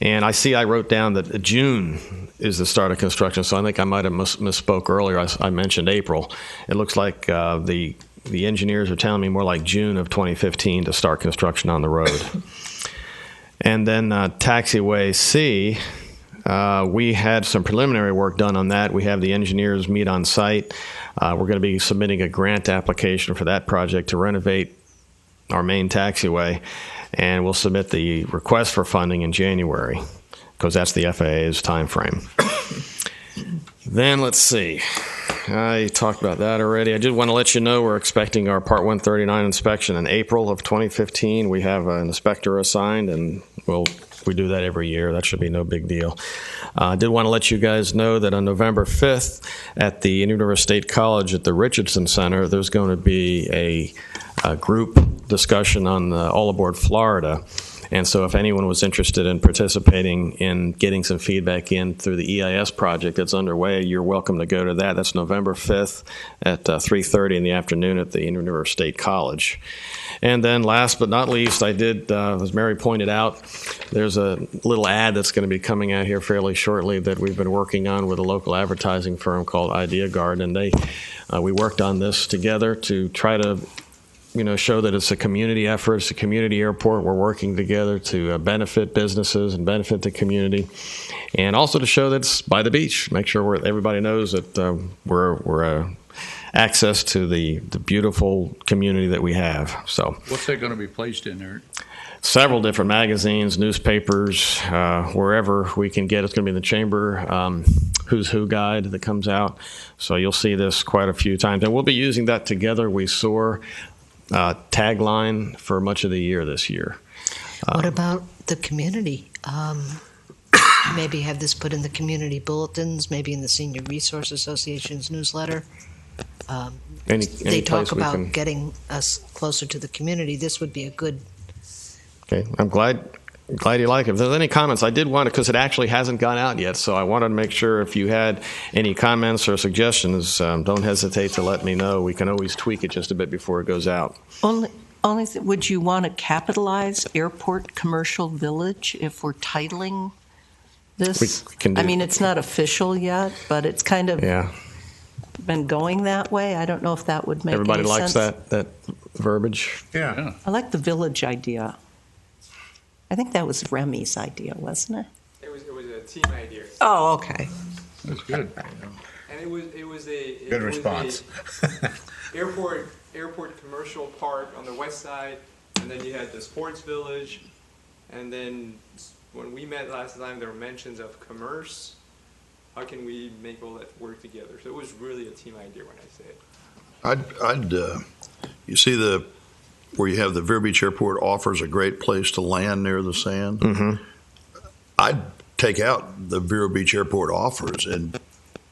And I wrote down that June is the start of construction, so I think I might have misspoke earlier. I mentioned April. It looks like the engineers are telling me more like June of 2015 to start construction on the road. And then Taxiway C, we had some preliminary work done on that. We have the engineers meet on site. We're going to be submitting a grant application for that project to renovate our main taxiway, and we'll submit the request for funding in January because that's the FAA's time frame. Then let's see. I talked about that already. I did want to let you know we're expecting our Part 139 inspection in April of 2015. We have an inspector assigned, and we do that every year. That should be no big deal. I did want to let you guys know that on November 5th at the Indian River State College at the Richardson Center, there's going to be a group discussion on All Aboard Florida. And so if anyone was interested in participating in getting some feedback in through the EIS project that's underway, you're welcome to go to that. That's November 5th at 3:30 in the afternoon at the Indian River State College. And then last but not least, I did, as Mary pointed out, there's a little ad that's going to be coming out here fairly shortly that we've been working on with a local advertising firm called Idea Guard. And we worked on this together to try to show that it's a community effort, it's a community airport. We're working together to benefit businesses and benefit the community, and also to show that it's by the beach. Make sure everybody knows that we're access to the beautiful community that we have. So, What's that going to be placed in there? several different magazines, newspapers, wherever we can get. It's going to be in the chamber Who's Who guide that comes out. So you'll see this quite a few times. And we'll be using that Together We Soar tagline for much of the year this year. What about the community? Maybe have this put in the community bulletins, maybe in the Senior Resource Association's newsletter. They talk about getting us closer to the community. This would be a good. Okay, I'm glad you like it. If there's any comments, I did want to, because it actually hasn't gone out yet, so I wanted to make sure if you had any comments or suggestions, don't hesitate to let me know. We can always tweak it just a bit before it goes out. Would you want to capitalize Airport Commercial Village if we're titling this? We can do. I mean, it's not official yet, but it's kind of been going that way. I don't know if that would make Everybody any likes sense. that verbiage? Yeah. I like the village idea. I think that was Remy's idea, wasn't it? It was a team idea. Oh, okay. That's good. And it was a Good response. airport commercial park on the west side, and then you had the sports village, and then when we met last time, there were mentions of commerce. How can we make all that work together? So it was really a team idea when I say it. You see where you have the Vero Beach Airport offers a great place to land near the sand. Mm-hmm. I'd take out the Vero Beach Airport offers and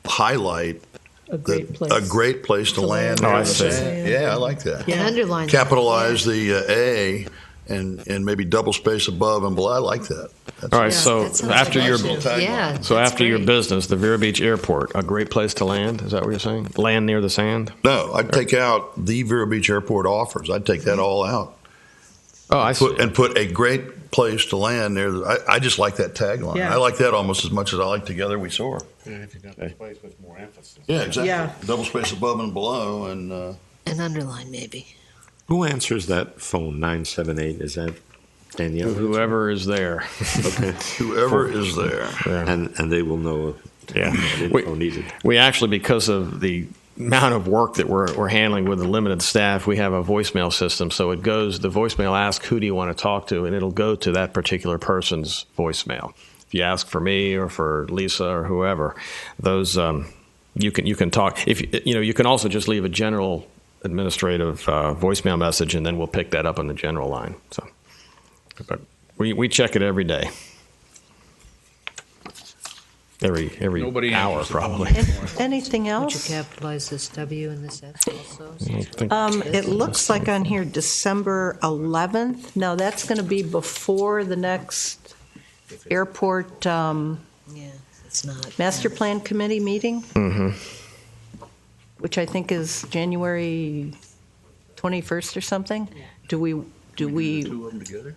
highlight A great place. a great place to land Oh, near I the see. sand. Yeah, I like that. And underline. Capitalize the A and maybe double space above and below. I like that. All right, Yeah, so that sounds after like your a nice little- yeah, so that's after your great. business, the Vero Beach Airport, a great place to land. Is that what you're saying? Land near the sand? No, I'd take out the Vero Beach Airport offers. I'd take that all out. Oh, I see. Put a great place to land there. I just like that tagline. Yeah. I like that almost as much as I like Together We Soar. And if you got the space with more emphasis. Yeah, exactly. Yeah. Double space above and below, and And underline, maybe. Who answers that phone, 978? Is that Danielle? Whoever is there. Okay. whoever is there. Yeah. And they will know Yeah. what info needed. We actually, because of the amount of work that we're handling with the limited staff, we have a voicemail system. So the voicemail asks, who do you want to talk to? And it'll go to that particular person's voicemail. If you ask for me or for Lisa or whoever, those you can talk. If you can also just leave a general administrative voicemail message, and then we'll pick that up on the general line. So, but we check it every day. Every Nobody hour, answers the phone probably. anymore. Anything Would you else? capitalize this W and this S also? I think- It looks like on here December 11th. Now, that's going to be before the next airport Yeah, it's not. master plan committee meeting, Mhm. which I think is January 21st or something. Do we? Two of them together?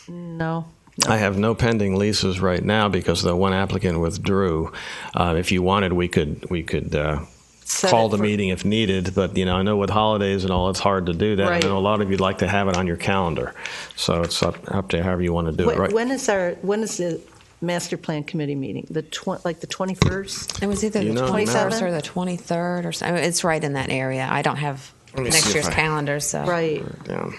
No. I have no pending leases right now because the one applicant withdrew. If you wanted, we could Set call it the for- meeting if needed. But I know with holidays and all, it's hard to do that. Right. I know a lot of you'd like to have it on your calendar, so it's up to however you want to do it. Right? When is the master plan committee meeting? The 21st? It was either You the know, 21st Mary? or the 23rd or something. It's right in that area. I don't have Let me next see if year's I- calendar, so. Right. Yeah.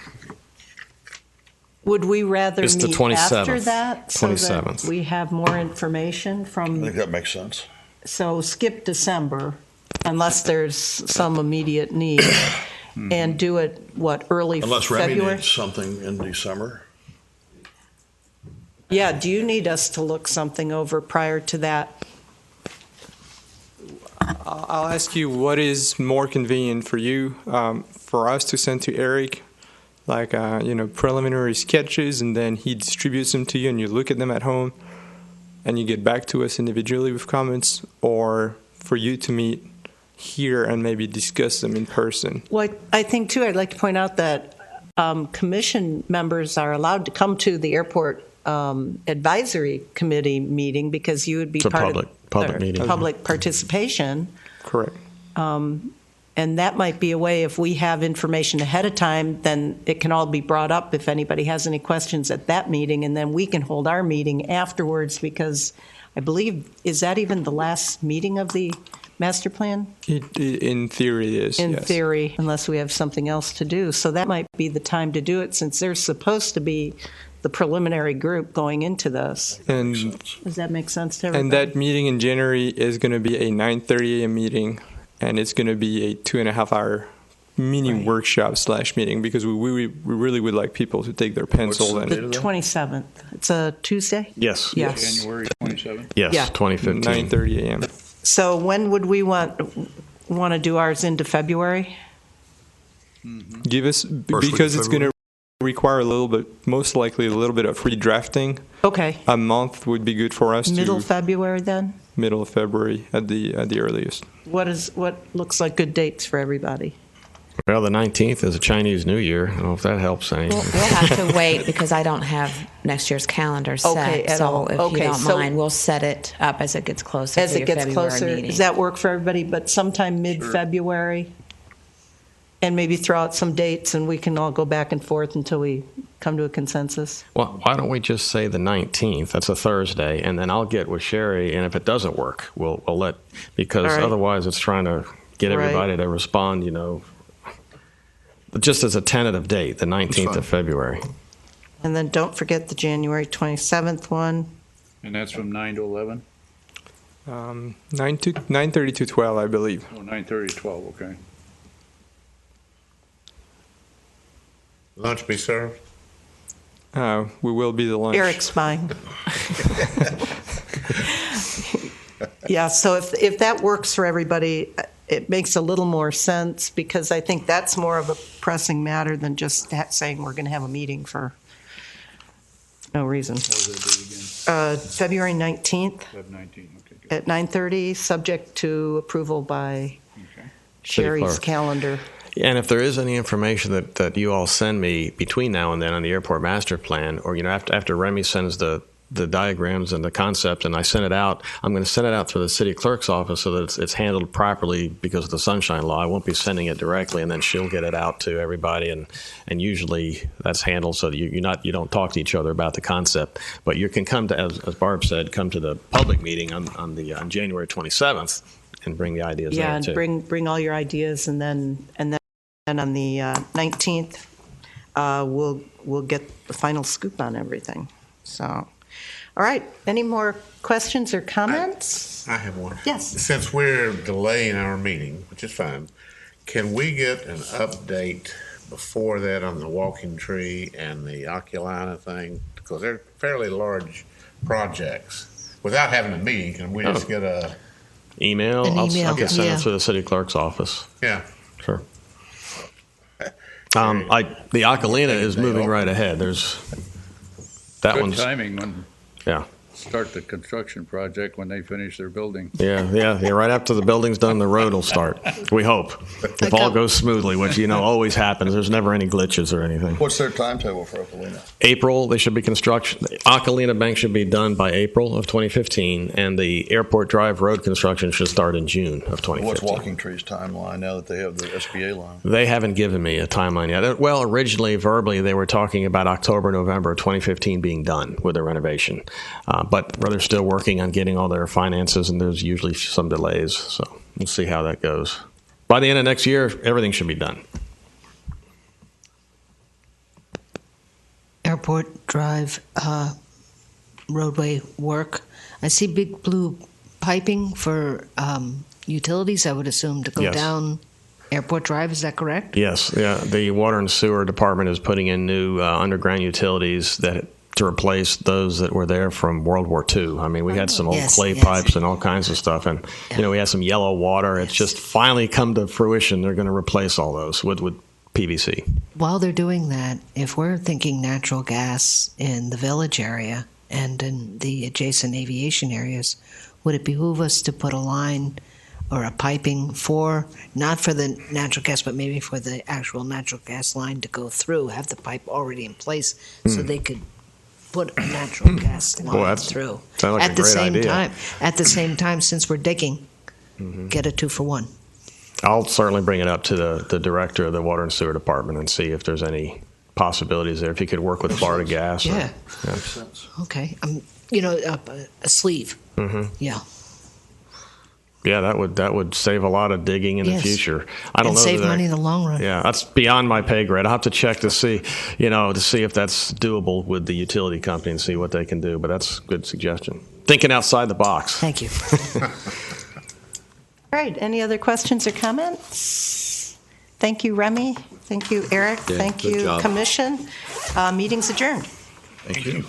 Would we rather It's the meet 27th. after that? So 27th. that we have more information I from, think that makes sense. so skip December, unless there's some immediate need, and do it, early Unless Remy February? needs something in December. Yeah, do you need us to look something over prior to that? I'll ask you what is more convenient for you, for us to send to Eric, like preliminary sketches, and then he distributes them to you, and you look at them at home, and you get back to us individually with comments, or for you to meet here and maybe discuss them in person. Well, I think, too, I'd like to point out that commission members are allowed to come to the airport advisory committee meeting because you would be It's a part public of meeting. public participation. Correct. And that might be a way, if we have information ahead of time, then it can all be brought up if anybody has any questions at that meeting, and then we can hold our meeting afterwards, because I believe, is that even the last meeting of the master plan? In theory, it is. In yes. theory, unless we have something else to do. So that might be the time to do it, since there's supposed to be the preliminary group going into this. And Does that make sense to everybody? and that meeting in January is going to be a 9:30 a.m. meeting, and it's going to be a 2.5-hour mini Right. workshop / meeting, because we really would like people to take their pencil What's and the The date of that? 27th. It's a Tuesday? Yes. Yes. January 27th? Yes, Yeah. 2015. 9:30 a.m. So when would we want to do ours into February? Give us, week because of it's going to require a little bit, most likely a little bit of redrafting. Okay. A month would be good for us. Middle to February then? middle of February at the earliest. What looks like good dates for everybody? Well, the 19th is a Chinese New Year. I don't know if that helps any. We'll have to wait because I don't have next year's calendar set. Okay, at so all. if Okay, you don't so- mind, we'll set it up as it gets closer As to it your gets February closer, meeting. does that work for everybody? But sometime mid-February? And maybe throw out some dates, and we can all go back and forth until we come to a consensus? Well, why don't we just say the 19th? That's a Thursday, and then I'll get with Sherry, and if it doesn't work, we'll let, because All right. otherwise it's trying to get Right. everybody to respond, just as a tentative date, the 19th fine. of February. And then don't forget the January 27th one. And that's from 9 to 11? 9:30 to 12, I believe. Oh, 9:30 to 12, okay. Lunch be served? We will be the lunch. Eric's fine. Yeah, so if that works for everybody, it makes a little more sense, because I think that's more of a pressing matter than just saying we're going to have a meeting for no reason. What was that date February 19th again? Feb 19, okay, good. at 9:30, subject to approval by Okay. Sherry's clerk. calendar. And if there is any information that you all send me between now and then on the airport master plan, or after Remy sends the diagrams and the concept and I send it out, I'm going to send it out through the city clerk's office so that it's handled properly because of the sunshine law. I won't be sending it directly, and then she'll get it out to everybody, and usually that's handled so that you don't talk to each other about the concept. But you can come to, as Barb said, come to the public meeting on January 27th and bring the ideas Yeah, there and too. bring all your ideas, and then on the 19th, we'll get the final scoop on everything. So, all right. Any more questions or comments? I have one. Yes. Since we're delaying our meeting, which is fine, can we get an update before that on the walking tree and the Oculina thing? Because they're fairly large projects. Without having a meeting, can we just get a, Email? An I'll email, get sent yeah. it to the city clerk's office. yeah. Sure. The Ocolina is moving right ahead. That Good one's, timing when yeah. start the construction project when they finish their building. Yeah. Right after the building's done, the road will start. We hope. If all goes smoothly, which, always happens. There's never any glitches or anything. What's their timetable for Okolina? April, they should be construction. The Ocolina Bank should be done by April of 2015, and the Airport Drive road construction should start in June of 2015. What's Walking Tree's timeline now that they have the SBA line? They haven't given me a timeline yet. Well, originally, verbally, they were talking about October, November 2015 being done with the renovation. But they're still working on getting all their finances, and there's usually some delays. So we'll see how that goes. By the end of next year, everything should be done. Airport Drive roadway work. I see big blue piping for utilities, I would assume, to go Yes. down Airport Drive. Is that correct? Yes, yeah. The Water and Sewer Department is putting in new underground utilities to replace those that were there from World War II. I mean, we had some old Yes, clay yes. pipes and all kinds of stuff, and we had some yellow water. It's just finally come to fruition. They're going to replace all those with PVC. While they're doing that, if we're thinking natural gas in the village area and in the adjacent aviation areas, would it behoove us to put a line or a piping not for the natural gas, but maybe for the actual natural gas line to go through, have the pipe already in place so they could put a natural gas line Well, through. sounds like At a the great same idea. time, since we're digging, get a 2-for-1. I'll certainly bring it up to the director of the Water and Sewer Department and see if there's any possibilities there. If he could work with Florida Gas. Yeah. Makes sense. Okay. A sleeve. Mm-hmm. Yeah. Yeah, that would save a lot of digging in Yes. the future. I don't And know. save that money in the long run. Yeah, that's beyond my pay grade. I'll have to check to see if that's doable with the utility company and see what they can do. But that's a good suggestion. Thinking outside the box. Thank you. All right, any other questions or comments? Thank you, Remy. Thank you, Eric. Yeah, Thank good you, job. Commission. Meeting's adjourned. Thank you.